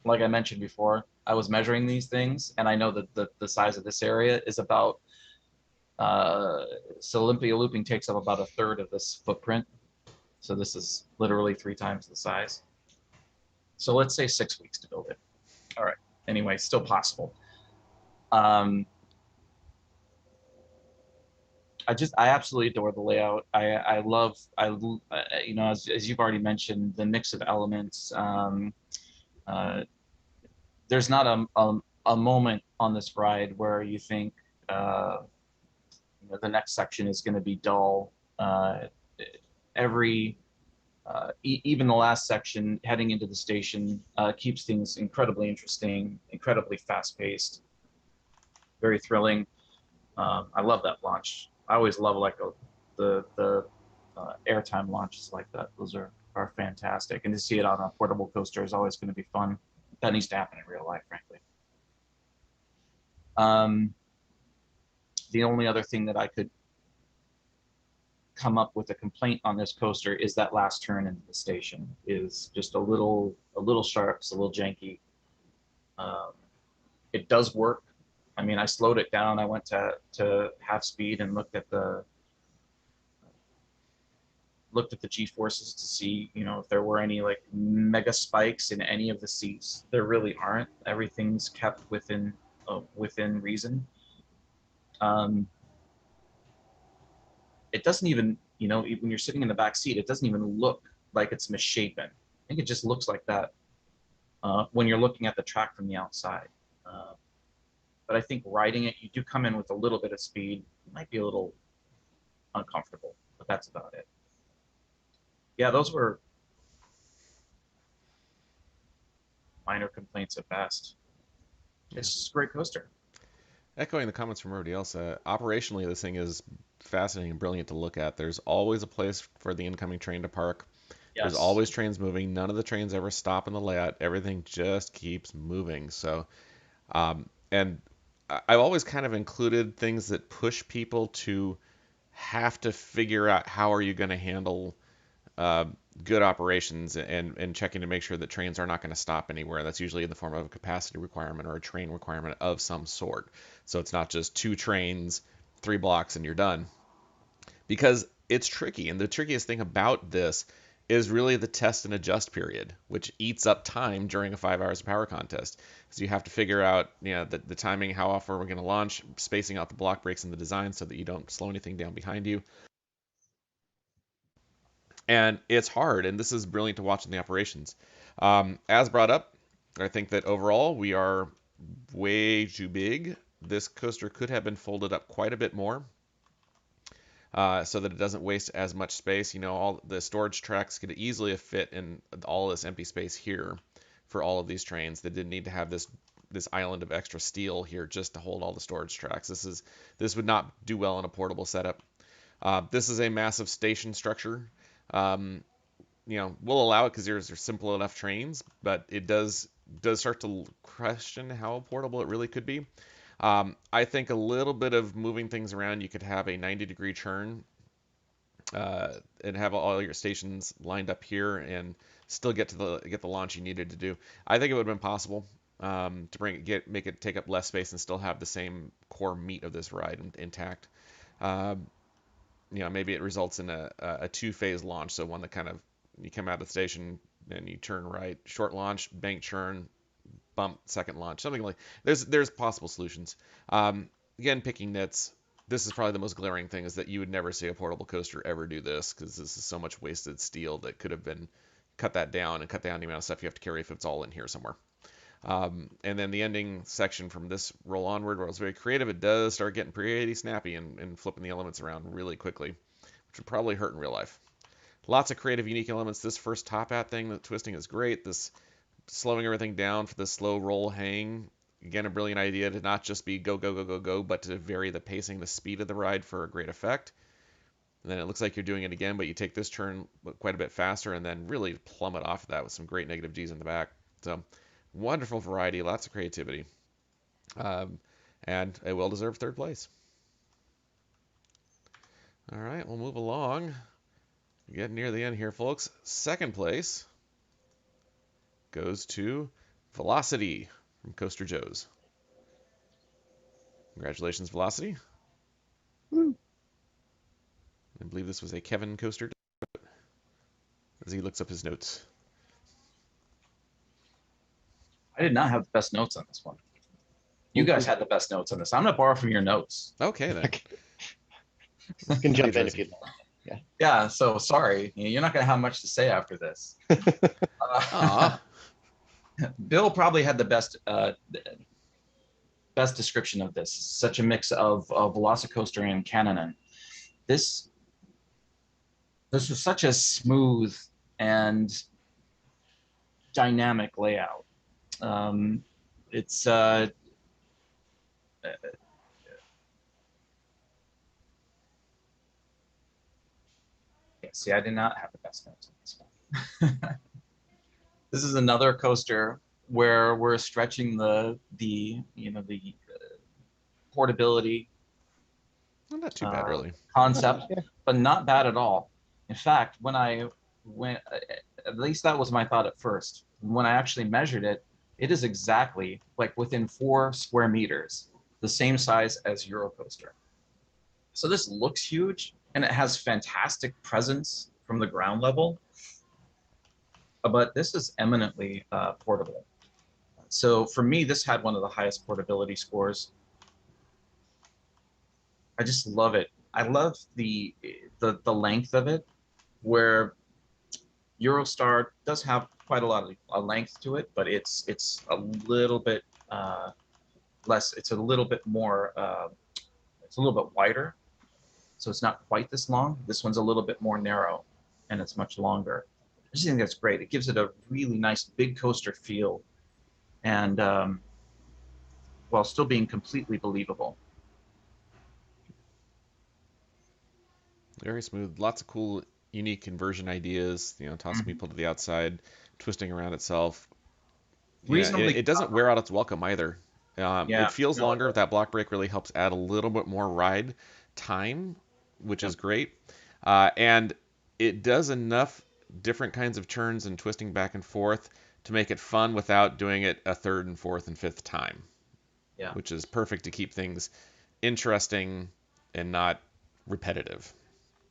like I mentioned before, I was measuring these things, and I know that the size of this area is about. So Olympia looping takes up about a third of this footprint. So this is literally 3 times the size. So let's say 6 weeks to build it. All right. Anyway, still possible. Um, I absolutely adore the layout. I love as you've already mentioned the mix of elements. Uh, there's not a moment on this ride where you think uh, the next section is going to be dull. Every even the last section heading into the station keeps things incredibly interesting, incredibly fast paced, very thrilling. I love that launch. I always love like the airtime launches like that. Those are fantastic, and to see it on a portable coaster is always going to be fun. That needs to happen in real life, frankly. Um, the only other thing that I could come up with a complaint on this coaster is that last turn into the station is just a little sharp, it's a little janky. Um, it does work. I mean, I slowed it down. I went to half speed and looked at the G forces to see, if there were any like mega spikes in any of the seats. There really aren't. Everything's kept within reason. Um, it doesn't even, when you're sitting in the back seat, it doesn't even look like it's misshapen. I think it just looks like that when you're looking at the track from the outside. Uh, but I think riding it, you do come in with a little bit of speed. It might be a little uncomfortable, but that's about it. Yeah, those were minor complaints at best. Yeah. It's just a great coaster. Echoing the comments from everybody else, operationally, this thing is fascinating and brilliant to look at. There's always a place for the incoming train to park. There's Yes. always trains moving. None of the trains ever stop in the layout. Everything just keeps moving. And I've always kind of included things that push people to have to figure out how are you going to handle uh, good operations and checking to make sure that trains are not going to stop anywhere. That's usually in the form of a capacity requirement or a train requirement of some sort. So it's not just 2 trains, 3 blocks, and you're done. Because it's tricky. And the trickiest thing about this is really the test and adjust period, which eats up time during a 5 hours of power contest. So you have to figure out, the timing, how often we're going to launch, spacing out the block breaks in the design so that you don't slow anything down behind you. And it's hard, and this is brilliant to watch in the operations. As brought up, I think that overall we are way too big. This coaster could have been folded up quite a bit more, so that it doesn't waste as much space. All the storage tracks could easily have fit in all this empty space here for all of these trains. They didn't need to have this island of extra steel here just to hold all the storage tracks. This would not do well in a portable setup. This is a massive station structure. Um, we'll allow it because they're simple enough trains, but it does start to question how portable it really could be. I think a little bit of moving things around, you could have a 90-degree turn, and have all your stations lined up here and still get the launch you needed to do. I think it would have been possible, to make it take up less space and still have the same core meat of this ride intact. Um, Maybe it results in a two-phase launch, so one that kind of, you come out of the station and you turn right, short launch, bank churn, bump, second launch, something like. There's possible solutions. Again, picking nits. This is probably the most glaring thing, is that you would never see a portable coaster ever do this, because this is so much wasted steel that could have been cut that down and cut down the amount of stuff you have to carry if it's all in here somewhere. And then the ending section from this roll onward, where it's very creative, it does start getting pretty snappy and flipping the elements around really quickly, which would probably hurt in real life. Lots of creative, unique elements. This first top hat thing, the twisting is great. This slowing everything down for the slow roll hang, again, a brilliant idea to not just be go, go, go, go, go, but to vary the pacing, the speed of the ride for a great effect. And then it looks like you're doing it again, but you take this turn quite a bit faster and then really plummet off of that with some great negative G's in the back. So wonderful variety, lots of creativity, um, and a well-deserved third place. All right, we'll move along. Getting near the end here, folks. Second place goes to Velocity from Coaster Joe's. Congratulations, Velocity. Woo. I believe this was a Kevin coaster, as he looks up his notes. I did not have the best notes on this one. You guys had the best notes on this. I'm gonna borrow from your notes. Okay, then. You can jump in if you'd like. Yeah. So sorry, you're not gonna have much to say after this. Bill probably had the best description of this. Such a mix of Velocicoaster and Cannon. This was such a smooth and dynamic layout. It's see, I did not have the best notes on this one. This is another coaster where we're stretching the portability Well, not too bad, really. concept, Yeah. but not bad at all. In fact, when I went, at least that was my thought at first. When I actually measured it, it is exactly like within 4 square meters, the same size as Eurocoaster. So this looks huge, and it has fantastic presence from the ground level, but this is eminently portable. So for me, this had one of the highest portability scores. I just love it. I love the length of it, where Eurostar does have quite a lot of length to it, but it's a little bit less. It's a little bit more. It's a little bit wider, so it's not quite this long. This one's a little bit more narrow, and it's much longer. I just think that's great. It gives it a really nice big coaster feel, and while still being completely believable. Very smooth. Lots of cool, unique conversion ideas. Tossing people to the outside, twisting around itself. Yeah, Reasonably, it doesn't wear out its welcome either. yeah. It feels No, longer. That block break really helps add a little bit more ride time, which is great. And it does enough different kinds of turns and twisting back and forth to make it fun without doing it a third and fourth and fifth time, yeah. which is perfect to keep things interesting and not repetitive.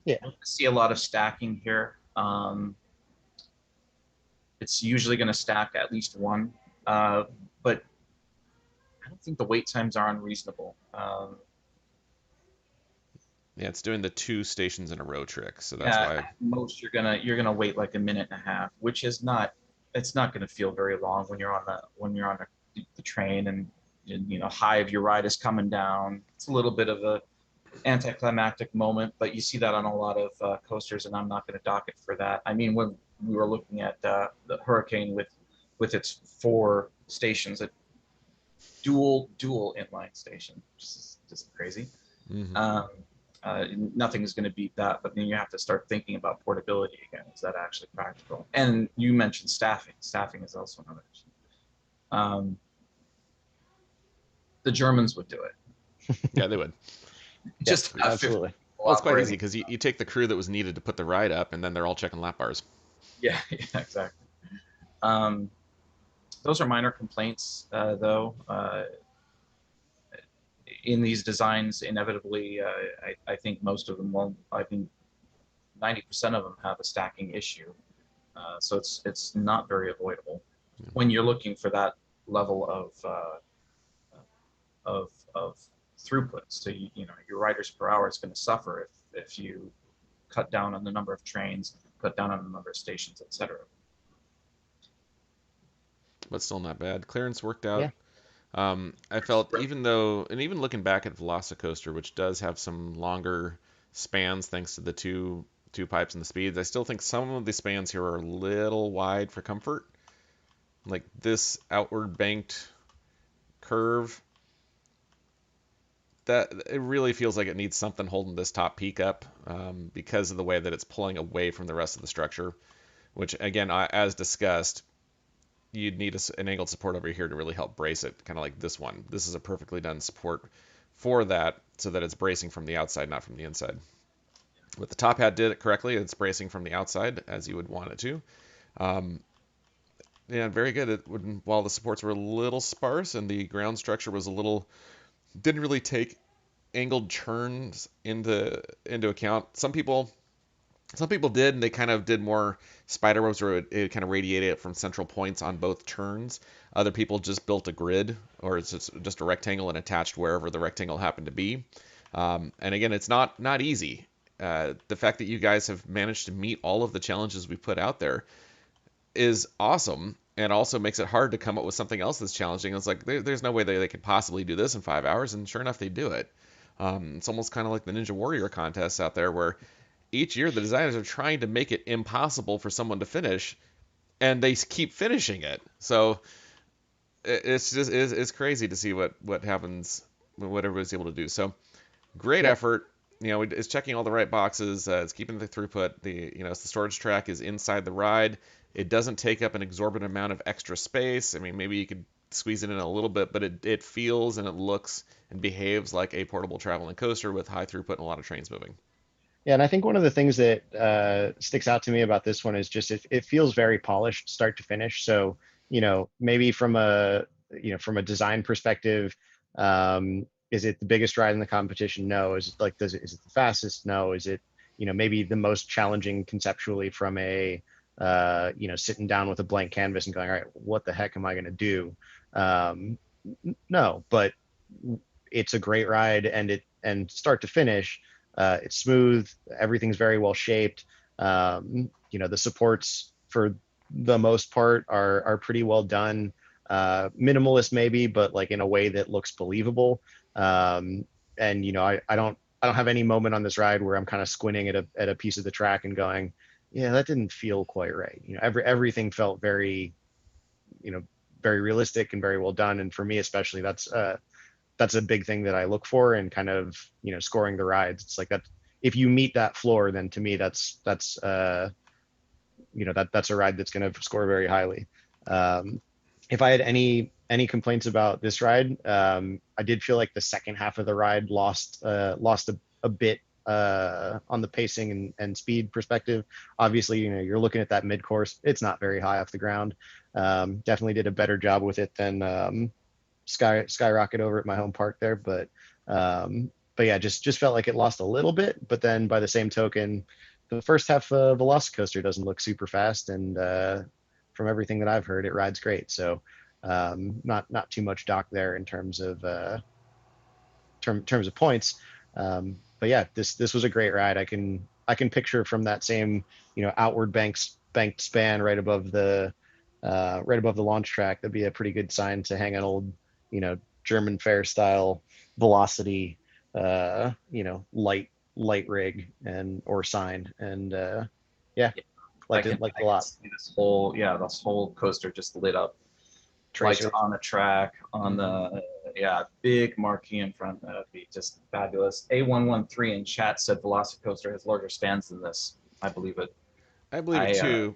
Yeah. See a lot of stacking here. It's usually going to stack at least one, but I don't think the wait times are unreasonable. Yeah, it's doing the two stations in a row trick, so that's Yeah, why. at most you're gonna wait like a minute and a half, which is not it's not gonna feel very long when you're on the train and high of your ride is coming down. It's a little bit of a anticlimactic moment, but you see that on a lot of coasters, and I'm not going to dock it for that. I mean, when we were looking at the Hurricane with its four stations, a dual inline station, which is just crazy. Hmm. Um, Nothing is going to beat that, but then you have to start thinking about portability again. Is that actually practical? And you mentioned staffing. Staffing is also another issue. Um, the Germans would do it. Yeah, they would. Yeah, Just have 50 absolutely. people Well, it's quite easy operating. because you take the crew that was needed to put the ride up, and then they're all checking lap bars. Yeah, yeah, exactly. Um, those are minor complaints, though. In these designs, inevitably, I think most of them will. I think 90% of them have a stacking issue, so it's not very avoidable when you're looking for that level of throughput. So your riders per hour is going to suffer if you cut down on the number of trains, cut down on the number of stations, etc. But still not bad. Clearance worked out. Yeah. I felt even though, and even looking back at Velocicoaster, which does have some longer spans thanks to the two pipes and the speeds, I still think some of the spans here are a little wide for comfort. Like this outward banked curve, that it really feels like it needs something holding this top peak up because of the way that it's pulling away from the rest of the structure. Which again, as discussed, you'd need an angled support over here to really help brace it, kind of like this one. This is a perfectly done support for that so that it's bracing from the outside, not from the inside. But the top hat did it correctly. It's bracing from the outside as you would want it to. Um, yeah, very good. While the supports were a little sparse and the ground structure was a little, didn't really take angled churns into account. Some people did, and they kind of did more spider webs where it kind of radiated it from central points on both turns. Other people just built a grid, or it's just a rectangle and attached wherever the rectangle happened to be. And again, it's not easy. The fact that you guys have managed to meet all of the challenges we put out there is awesome, and also makes it hard to come up with something else that's challenging. It's like there's no way they could possibly do this in 5 hours, and sure enough, they do it. It's almost kind of like the Ninja Warrior contests out there, where each year the designers are trying to make it impossible for someone to finish, and they keep finishing it. So it's crazy to see what happens, what everybody's able to do. So great Yeah. effort. It's checking all the right boxes. It's keeping the throughput. The storage track is inside the ride. It doesn't take up an exorbitant amount of extra space. I mean, maybe you could squeeze it in a little bit, but it feels and it looks and behaves like a portable traveling coaster with high throughput and a lot of trains moving. Yeah, and I think one of the things that sticks out to me about this one is just it feels very polished start to finish. So, maybe from a design perspective, is it the biggest ride in the competition? No. Is it like is it the fastest? No. Is it, maybe the most challenging conceptually from a sitting down with a blank canvas and going, all right, what the heck am I going to do? No, but it's a great ride, and start to finish it's smooth. Everything's very well shaped. The supports for the most part are pretty well done. Minimalist maybe, but like in a way that looks believable. And I don't have any moment on this ride where I'm kind of squinting at a piece of the track and going, yeah, that didn't feel quite right. Everything felt very, you know, very realistic and very well done. And for me, especially, that's a big thing that I look for in kind of scoring the rides. It's like that if you meet that floor, then to me that's a ride that's going to score very highly. Um, if I had any complaints about this ride, I did feel like the second half of the ride lost a bit on the pacing and speed perspective. Obviously, you're looking at that mid course; it's not very high off the ground. Definitely did a better job with it than Skyrocket over at my home park there, but yeah, just felt like it lost a little bit. But then by the same token, the first half of Velocicoaster doesn't look super fast, and from everything that I've heard, it rides great. So not too much dock there in terms of points. But yeah, this was a great ride. I can picture from that same outward banked span right above the launch track. That'd be a pretty good sign to hang an old German fair style velocity light rig and or sign and yeah, Yeah, liked it I a can lot. see this whole coaster just lit up. Lights Tracer. on the track, on Hmm. the yeah, big marquee in front. That'd be just fabulous. A113 in chat said Velocicoaster has larger spans than this. I believe it. I believe it I too,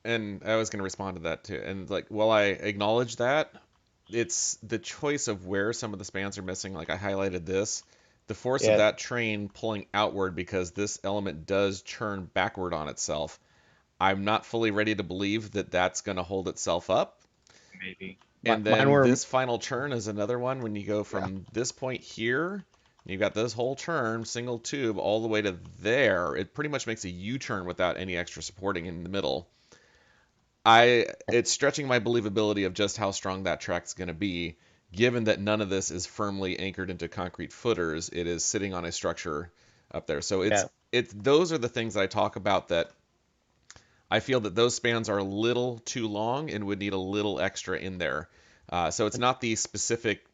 and I was going to respond to that too. And like, while I acknowledge that, it's the choice of where some of the spans are missing. Like I highlighted this, the force of Yeah, that train pulling outward because this element does churn backward on itself. I'm not fully ready to believe that that's going to hold itself up. maybe. And mine then were this final turn is another one when you go yeah, from this point here, you've got this whole turn, single tube, all the way to there. It pretty much makes a U-turn without any extra supporting in the middle. It's stretching my believability of just how strong that track's going to be, given that none of this is firmly anchored into concrete footers. It is sitting on a structure up there. So yeah. it's those are the things that I talk about that I feel that those spans are a little too long and would need a little extra in there. So it's not the specific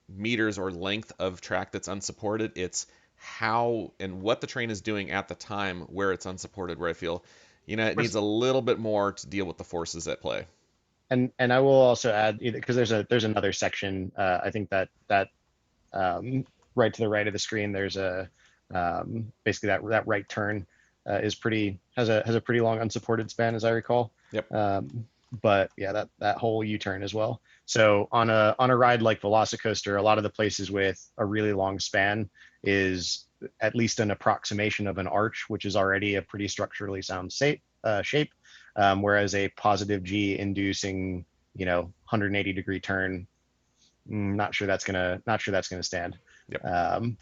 meters or length of track that's unsupported. It's how and what the train is doing at the time where it's unsupported, where I feel, it needs a little bit more to deal with the forces at play. And I will also add because there's another section. I think that right to the right of the screen, there's a basically that right turn is pretty has a pretty long unsupported span as I recall. Yep. But yeah, that whole U-turn as well. So on a ride like Velocicoaster, a lot of the places with a really long span is at least an approximation of an arch, which is already a pretty structurally sound shape. Whereas a positive G inducing 180-degree turn, not sure that's gonna stand. Yep. Um,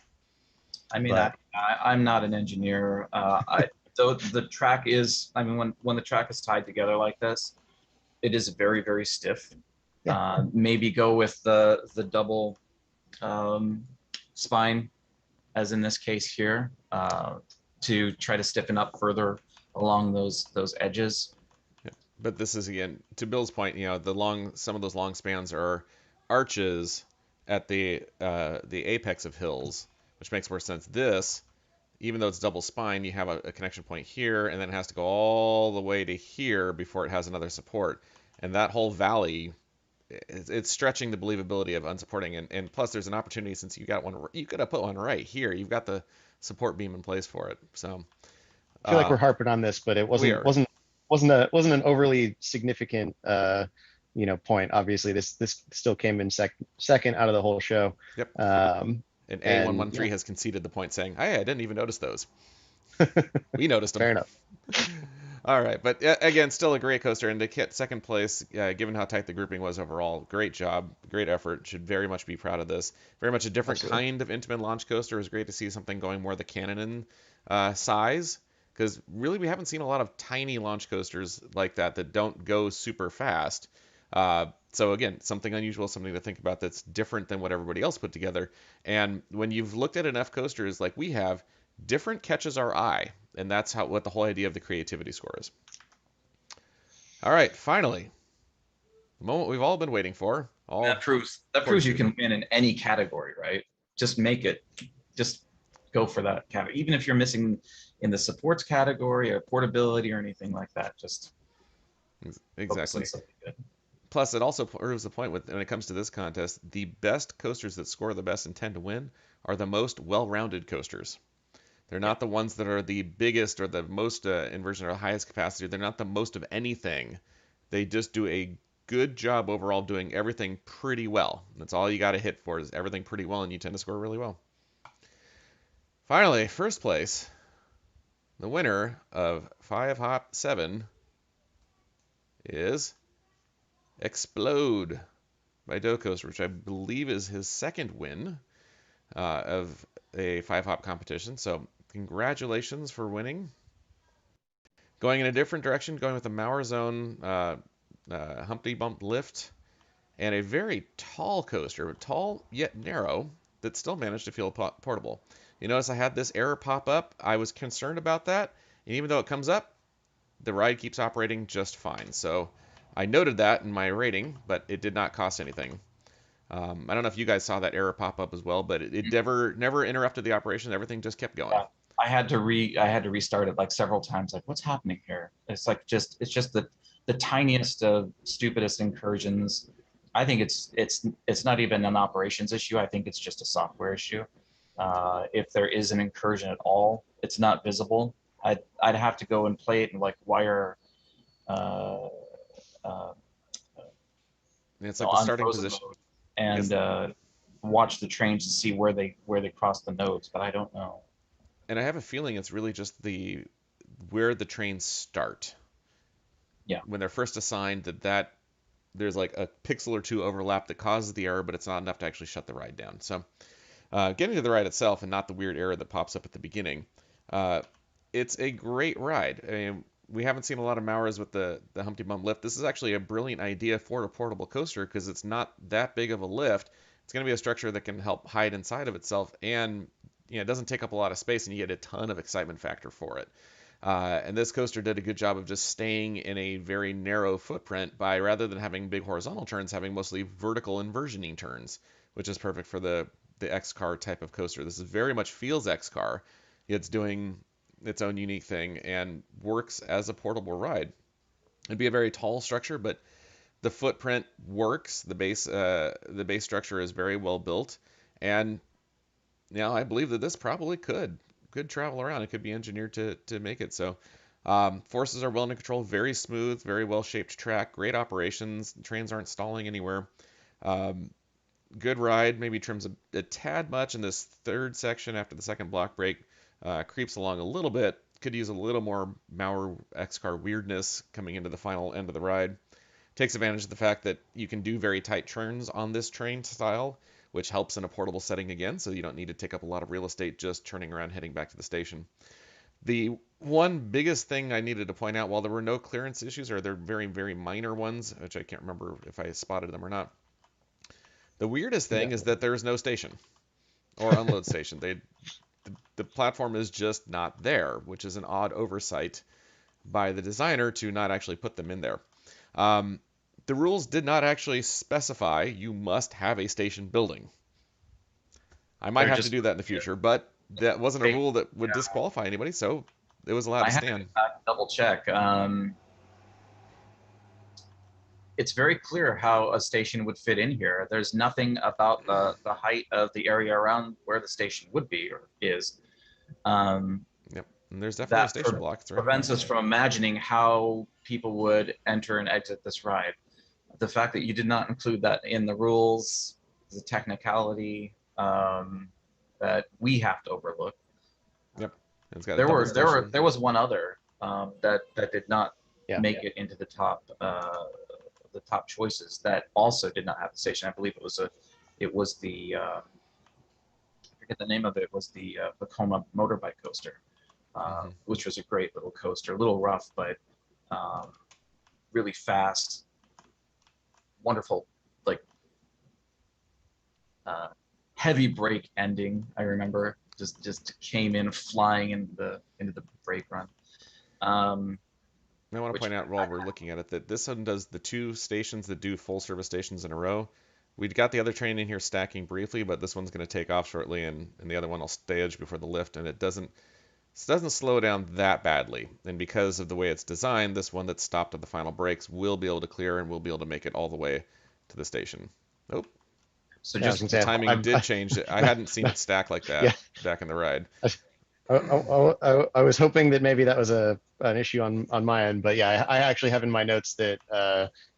I mean, but I'm not an engineer. Though the track is, I mean, when the track is tied together like this, it is very, very stiff. yeah, Maybe go with the double um, spine, as in this case here, to try to stiffen up further along those edges. Yep. But this is again to Bill's point. Some of those long spans are arches at the apex of hills, which makes more sense. This, even though it's double spine, you have a connection point here, and then it has to go all the way to here before it has another support. And that whole valley, it's stretching the believability of unsupporting. And plus, there's an opportunity since you could have put one right here. You've got the support beam in place for it. So I feel like uh, we're harping on this, but it we wasn't are. wasn't wasn't an overly significant point. Obviously, this still came in second out of the whole show. Yep. Um, And and yeah, A113 has conceded the point, saying, "Hey, I didn't even notice those. We noticed them." fair enough. All right, but again, still a great coaster, and to get second place, given how tight the grouping was overall, great job, great effort. Should very much be proud of this. Very much a different Absolutely. kind of Intamin launch coaster. It was great to see something going more the Cannon size, because really we haven't seen a lot of tiny launch coasters like that don't go super fast. So again, something unusual, something to think about that's different than what everybody else put together. And when you've looked at enough coasters like we have, different catches our eye, and that's what the whole idea of the creativity score is. All right, finally, the moment we've all been waiting for, That all proves you 42. can win in any category, right? Just make it. Just go for that category, even if you're missing in the supports category or portability or anything like that. Just focus on Exactly. something good. Plus, it also proves the point when it comes to this contest, the best coasters that score the best and tend to win are the most well-rounded coasters. They're Yeah. not the ones that are the biggest or the most inversion or the highest capacity. They're not the most of anything. They just do a good job overall doing everything pretty well. That's all you got to hit for is everything pretty well, and you tend to score really well. Finally, first place, the winner of 5 Hop 7 is Explode by Dokos, which I believe is his second win of a 5 Hop competition. So, congratulations for winning. Going in a different direction, going with the Mauer Zone Humpty Bump lift, and a very tall coaster, tall yet narrow, that still managed to feel portable. You notice I had this error pop up. I was concerned about that, and even though it comes up, the ride keeps operating just fine. So I noted that in my rating, but it did not cost anything. I don't know if you guys saw that error pop up as well, but it never interrupted the operation. Everything just kept going. Yeah. I had to restart it like several times. Like, what's happening here? It's like it's just the tiniest of stupidest incursions. I think it's not even an operations issue. I think it's just a software issue. If there is an incursion at all, it's not visible. I'd have to go and play it and like wire uh, uh, And it's like the on starting frozen position. mode and Yes, watch the trains to see where they cross the nodes. But I don't know. and I have a feeling it's really just the where the trains start Yeah. when they're first assigned. That there's like a pixel or two overlap that causes the error, but it's not enough to actually shut the ride down. So getting to the ride itself and not the weird error that pops up at the beginning, uh, it's a great ride. I mean, we haven't seen a lot of Mauras with the Humpty Bum lift. This is actually a brilliant idea for a portable coaster because it's not that big of a lift. It's going to be a structure that can help hide inside of itself, and it doesn't take up a lot of space, and you get a ton of excitement factor for it. And this coaster did a good job of just staying in a very narrow footprint by, rather than having big horizontal turns, having mostly vertical inversioning turns, which is perfect for the X car type of coaster. This is very much feels X car. It's doing its own unique thing and works as a portable ride. It'd be a very tall structure, but the footprint works. The base structure is very well built, and I believe that this probably could travel around. It could be engineered to make it so. Forces are well under control, very smooth, very well shaped track, great operations. Trains aren't stalling anywhere. Um, Good ride. Maybe trims a tad much in this third section after the second block break. Creeps along a little bit. Could use a little more Mauer X car weirdness coming into the final end of the ride. Takes advantage of the fact that you can do very tight turns on this train style, which helps in a portable setting again, so you don't need to take up a lot of real estate just turning around heading back to the station. The one biggest thing I needed to point out, while there were no clearance issues, or they're very, very minor ones, which I can't remember if I spotted them or not, the weirdest Yeah. thing is that there is no station or unload station. The platform is just not there, which is an odd oversight by the designer to not actually put them in there. Um, the rules did not actually specify you must have a station building. I might They're have to just do that in the future, but that wasn't a they, rule that would disqualify anybody, so it was allowed I to had to go stand. back and double check. It's very clear how a station would fit in here. There's nothing about the height of the area around where the station would be or is um, Yep, and there's definitely a that station block. It's right here. prevents us from imagining how people would enter and exit this ride. The fact that you did not include that in the rules is a technicality that we have to overlook. Yep, and it's got a double There station. was one other that did not Yeah. make it into the top choices that also did not have the station. I believe it was the I forget the name of it. It was the Vekoma motorbike coaster, Hmm. which was a great little coaster, a little rough but um, really fast, wonderful, like uh, heavy brake ending. I remember just came in flying into the brake run. Um, I want to which point out while we're looking at it that this one does the two stations that do full service stations in a row. We'd got the other train in here stacking briefly, but this one's going to take off shortly, and the other one will stage before the lift, and it doesn't slow down that badly. And because of the way it's designed, this one that stopped at the final brakes will be able to clear and will be able to make it all the way to the station. Oh, so Yeah, I was just gonna the say timing did change. I hadn't seen it stack like yeah. that back in the ride. I was hoping that maybe that was an issue on my end, but yeah, I actually have in my notes that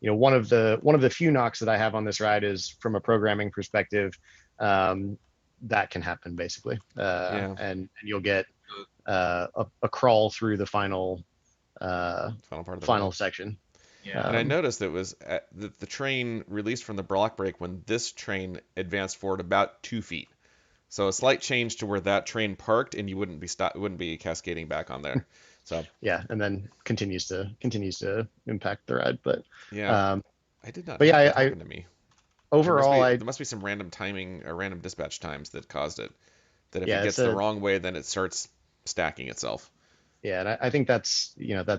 one of the few knocks that I have on this ride is from a programming perspective. Um, that can happen basically, Yeah, and you'll get a crawl through the uh, final part of the final ride. section. yeah. And I Um, noticed it was the train released from the block break when this train advanced forward about 2 feet. So a slight change to where that train parked, and you wouldn't be cascading back on there. So Yeah, and then continues to impact the ride. yeah, Um, I did not but have yeah, that I happen to me. overall I There must be some random timing or random dispatch times that caused it. That if it yeah, it's gets the a wrong way, then it starts stacking itself. yeah, and I think that's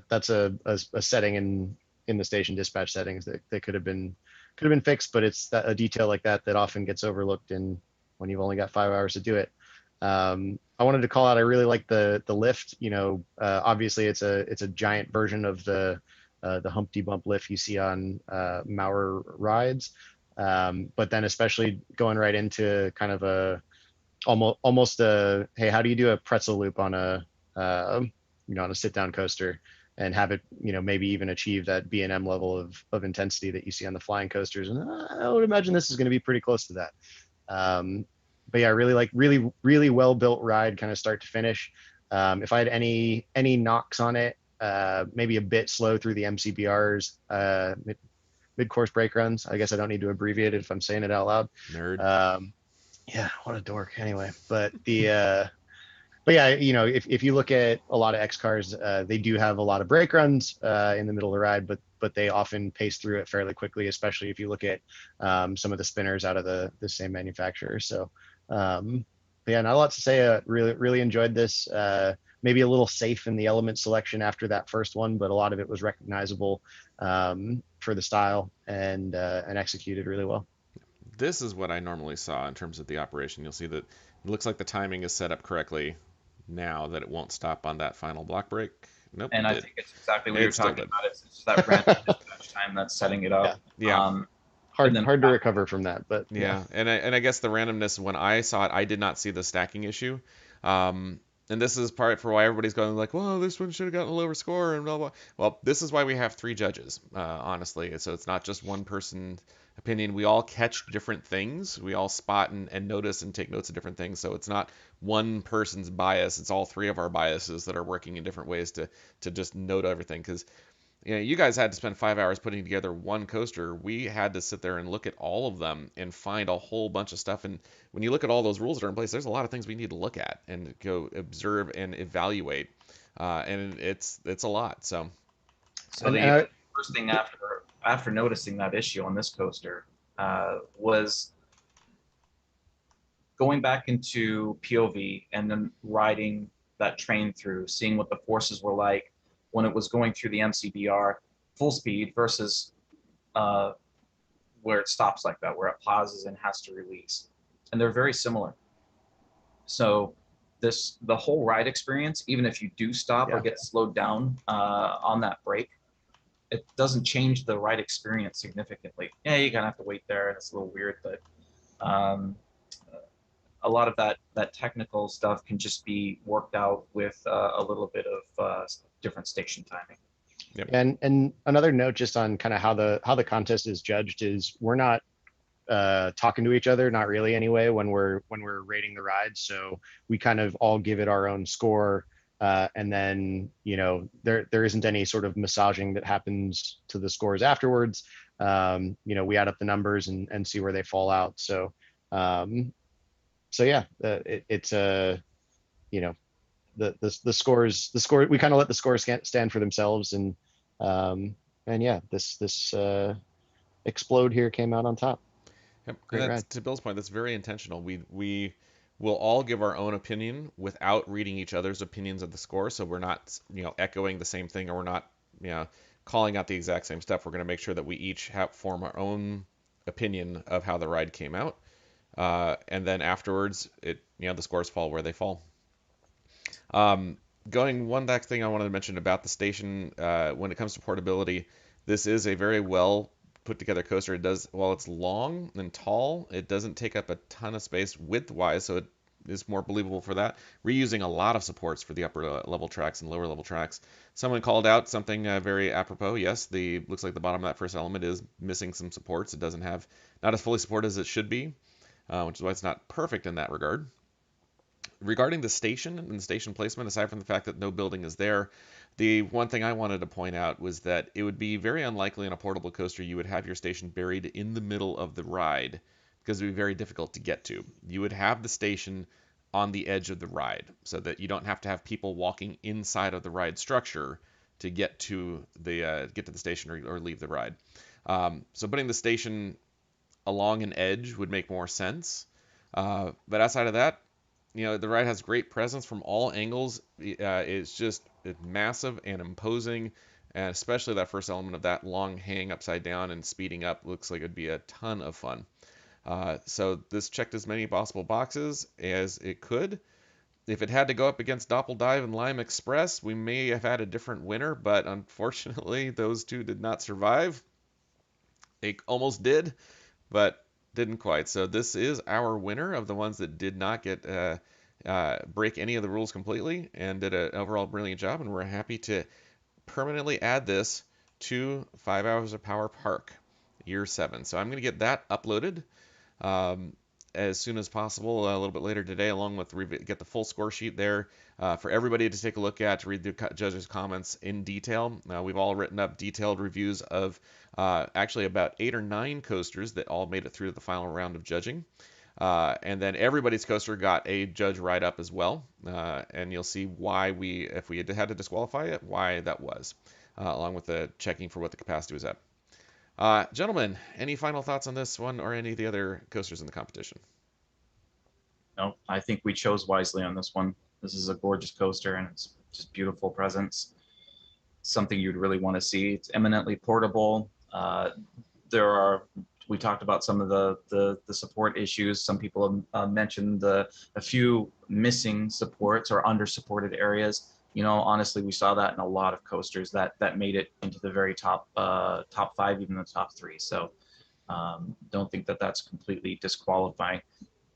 that's a setting in the station dispatch settings that could have been fixed, but it's a detail like that that often gets overlooked in when you've only got 5 hours to do it. I wanted to call out. I really like the lift. Obviously it's a giant version of the Humpty Bump lift you see on Maurer rides, but then especially going right into kind of a almost a hey, how do you do a pretzel loop on uh, on a sit down coaster and have it maybe even achieve that B&M level of intensity that you see on the flying coasters? And I would imagine this is going to be pretty close to that. But yeah, really well built ride, kind of start to finish. If I had any knocks on it, maybe a bit slow through the MCBRs, mid course brake runs. I guess I don't need to abbreviate it if I'm saying it out loud. Nerd. Yeah, what a dork. Anyway, but yeah, if you look at a lot of X cars, they do have a lot of brake runs in the middle of the ride, but they often pace through it fairly quickly, especially if you look at some of the spinners out of the same manufacturer. So but yeah, not a lot to say. Really enjoyed this. Maybe a little safe in the element selection after that first one, but a lot of it was recognizable for the style and executed really well. This is what I normally saw in terms of the operation. You'll see that it looks like the timing is set up correctly now that it won't stop on that final block break. Nope, And it I did. think it's exactly what you're It still talking did. about. It's just that random dispatch time that's setting it Yeah, up. Yeah, Um, and hard then hard to recover from that, but yeah. yeah, and I guess the randomness when I saw it, I did not see the stacking issue. Um, and this is part for why everybody's going like, well, this one should have gotten a lower score and blah blah. Well, this is why we have three judges, honestly. So it's not just one person opinion. We all catch different things. We all spot and notice and take notes of different things. So it's not one person's bias. It's all three of our biases that are working in different ways to just note everything. Because you guys had to spend 5 hours putting together one coaster. We had to sit there and look at all of them and find a whole bunch of stuff. And when you look at all those rules that are in place, there's a lot of things we need to look at and go observe and evaluate. And it's a lot. So so And, the and first thing after noticing that issue on this coaster was going back into POV and then riding that train through, seeing what the forces were like when it was going through the MCBR full speed versus uh, where it stops like that, where it pauses and has to release. And they're very similar. So the whole ride experience, even if you do stop or yeah, get slowed down on that break, it doesn't change the ride experience significantly. Yeah, you kind of have to wait there, and it's a little weird, but um, a lot of that technical stuff can just be worked out with a little bit of different station timing. yep. and another note just on kind of how the contest is judged is we're not talking to each other, not really anyway, when we're rating the rides. So we kind of all give it our own score, and then there isn't any sort of massaging that happens to the scores afterwards. We add up the numbers and see where they fall out. Um, so yeah, it's a you know the scores we kind of let the scores stand for themselves, and yeah, this explode here came out on top. Yep. And Great that's ride. to Bill's point. That's very intentional. We will all give our own opinion without reading each other's opinions of the score. So we're not echoing the same thing, or we're not you know calling out the exact same stuff. We're going to make sure that we each form our own opinion of how the ride came out. And then afterwards, the scores fall where they fall. Um, Going one last thing I wanted to mention about the station when it comes to portability, this is a very well put together coaster. It does while it's long and tall, it doesn't take up a ton of space width wise, so it is more believable for that. Reusing a lot of supports for the upper level tracks and lower level tracks. Someone called out something very apropos. Yes, the looks like the bottom of that first element is missing some supports. It doesn't have not as fully supported as it should be, which is why it's not perfect in that regard. Regarding the station and the station placement, aside from the fact that no building is there, the one thing I wanted to point out was that it would be very unlikely in a portable coaster you would have your station buried in the middle of the ride because it would be very difficult to get to. You would have the station on the edge of the ride, so that you don't have to have people walking inside of the ride structure to get to the station or leave the ride. So putting the station along an edge would make more sense. But outside of that, the ride has great presence from all angles. It's massive and imposing, and especially that first element of that long hang upside down and speeding up looks like it'd be a ton of fun. So this checked as many possible boxes as it could. If it had to go up against Doppeldive and Lime Express, we may have had a different winner, but unfortunately, those two did not survive. They almost did, but didn't quite. So this is our winner of the ones that did not get break any of the rules completely and did an overall brilliant job. And we're happy to permanently add this to 5 Hours of Power Park, Year 7. So I'm going to get that uploaded um, as soon as possible, a little bit later today, along with get the full score sheet there for everybody to take a look at, to read the judges' comments in detail. We've all written up detailed reviews of actually about 8 or 9 coasters that all made it through the final round of judging. And then everybody's coaster got a judge write-up as well, and you'll see why if we had to disqualify it, why that was, along with the checking for what the capacity was at. Gentlemen, any final thoughts on this one or any of the other coasters in the competition? No, I think we chose wisely on this one. This is a gorgeous coaster and it's just beautiful presence. Something you'd really want to see. It's eminently portable. We talked about some of the support issues. Some people have mentioned a few missing supports or under supported areas. Honestly, we saw that in a lot of coasters that made it into the very top 5, even the top 3. So don't think that that's completely disqualifying.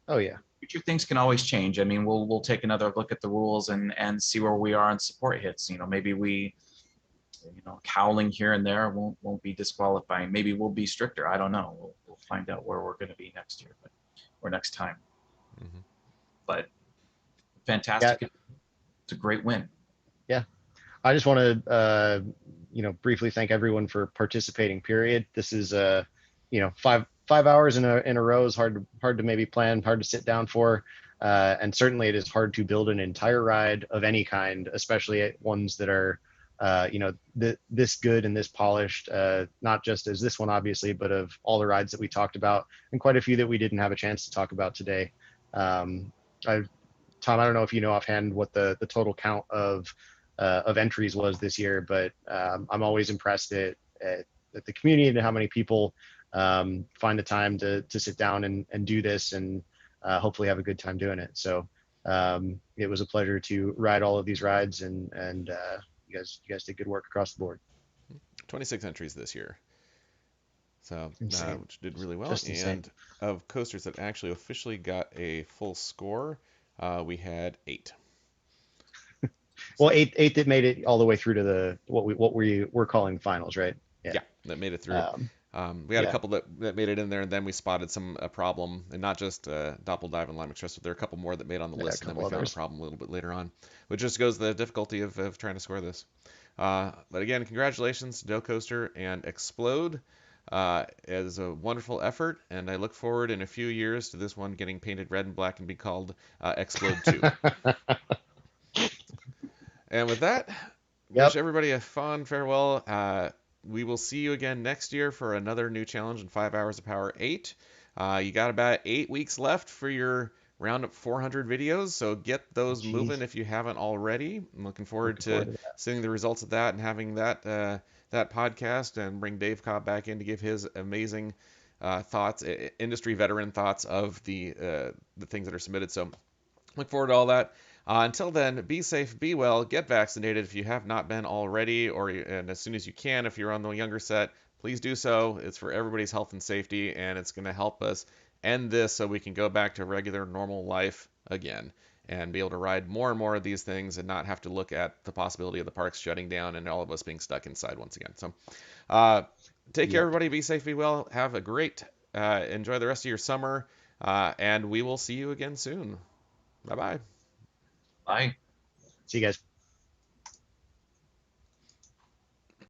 Oh yeah. Future things can always change. I mean, we'll take another look at the rules and see where we are on support hits. Maybe cowling here and there won't be disqualifying. Maybe we'll be stricter. I don't know. We'll find out where we're going to be next year, or next time. Mm-hmm. But Yeah. fantastic. It's a great win. Yeah. I just want to, briefly thank everyone for participating. Period. This is, 5 hours in a row is hard to maybe plan, hard to sit down for, and certainly it is hard to build an entire ride of any kind, especially ones that are, this good and this polished. Not just as this one, obviously, but of all the rides that we talked about, and quite a few that we didn't have a chance to talk about today. Tom, I don't know if you know offhand what the total count of entries was this year, but I'm always impressed at the community and how many people find the time to sit down and do this and hopefully have a good time doing it. So it was a pleasure to ride all of these rides, and you guys did good work across the board. 26 entries this year. So, which did really well. Just insane. And of coasters that actually officially got a full score, we had 8. Well, eight that made it all the way through to what we're calling finals, right? Yeah, that made it through. We had a Yeah. couple that made it in there, and then we spotted a problem, and not just Doppeldive and Lime Express, but there are a couple more that made on the Yeah, a list, and then couple we found a others. problem a little bit later on, which just goes to the difficulty of trying to score this. But again, congratulations to Doe Coaster and Explode. It is a wonderful effort, and I look forward in a few years to this one getting painted red and black and be called Explode 2. And with that, wish Yep. everybody a fond farewell. We will see you again next year for another new challenge in 5 Hours of Power 8. You got about 8 weeks left for your Roundup 400 videos, so get those moving Jeez. if you haven't already. I'm looking forward Looking to forward to that. seeing the results of that and having that podcast and bring Dave Cobb back in to give his amazing thoughts, industry veteran thoughts of the things that are submitted. So look forward to all that. Until then, be safe, be well, get vaccinated if you have not been already, and as soon as you can, if you're on the younger set, please do so. It's for everybody's health and safety, and it's going to help us end this so we can go back to regular, normal life again and be able to ride more and more of these things and not have to look at the possibility of the parks shutting down and all of us being stuck inside once again. So, take care, Yep. everybody. Be safe, be well. Have a great, enjoy the rest of your summer, and we will see you again soon. Bye bye. Bye. See you guys.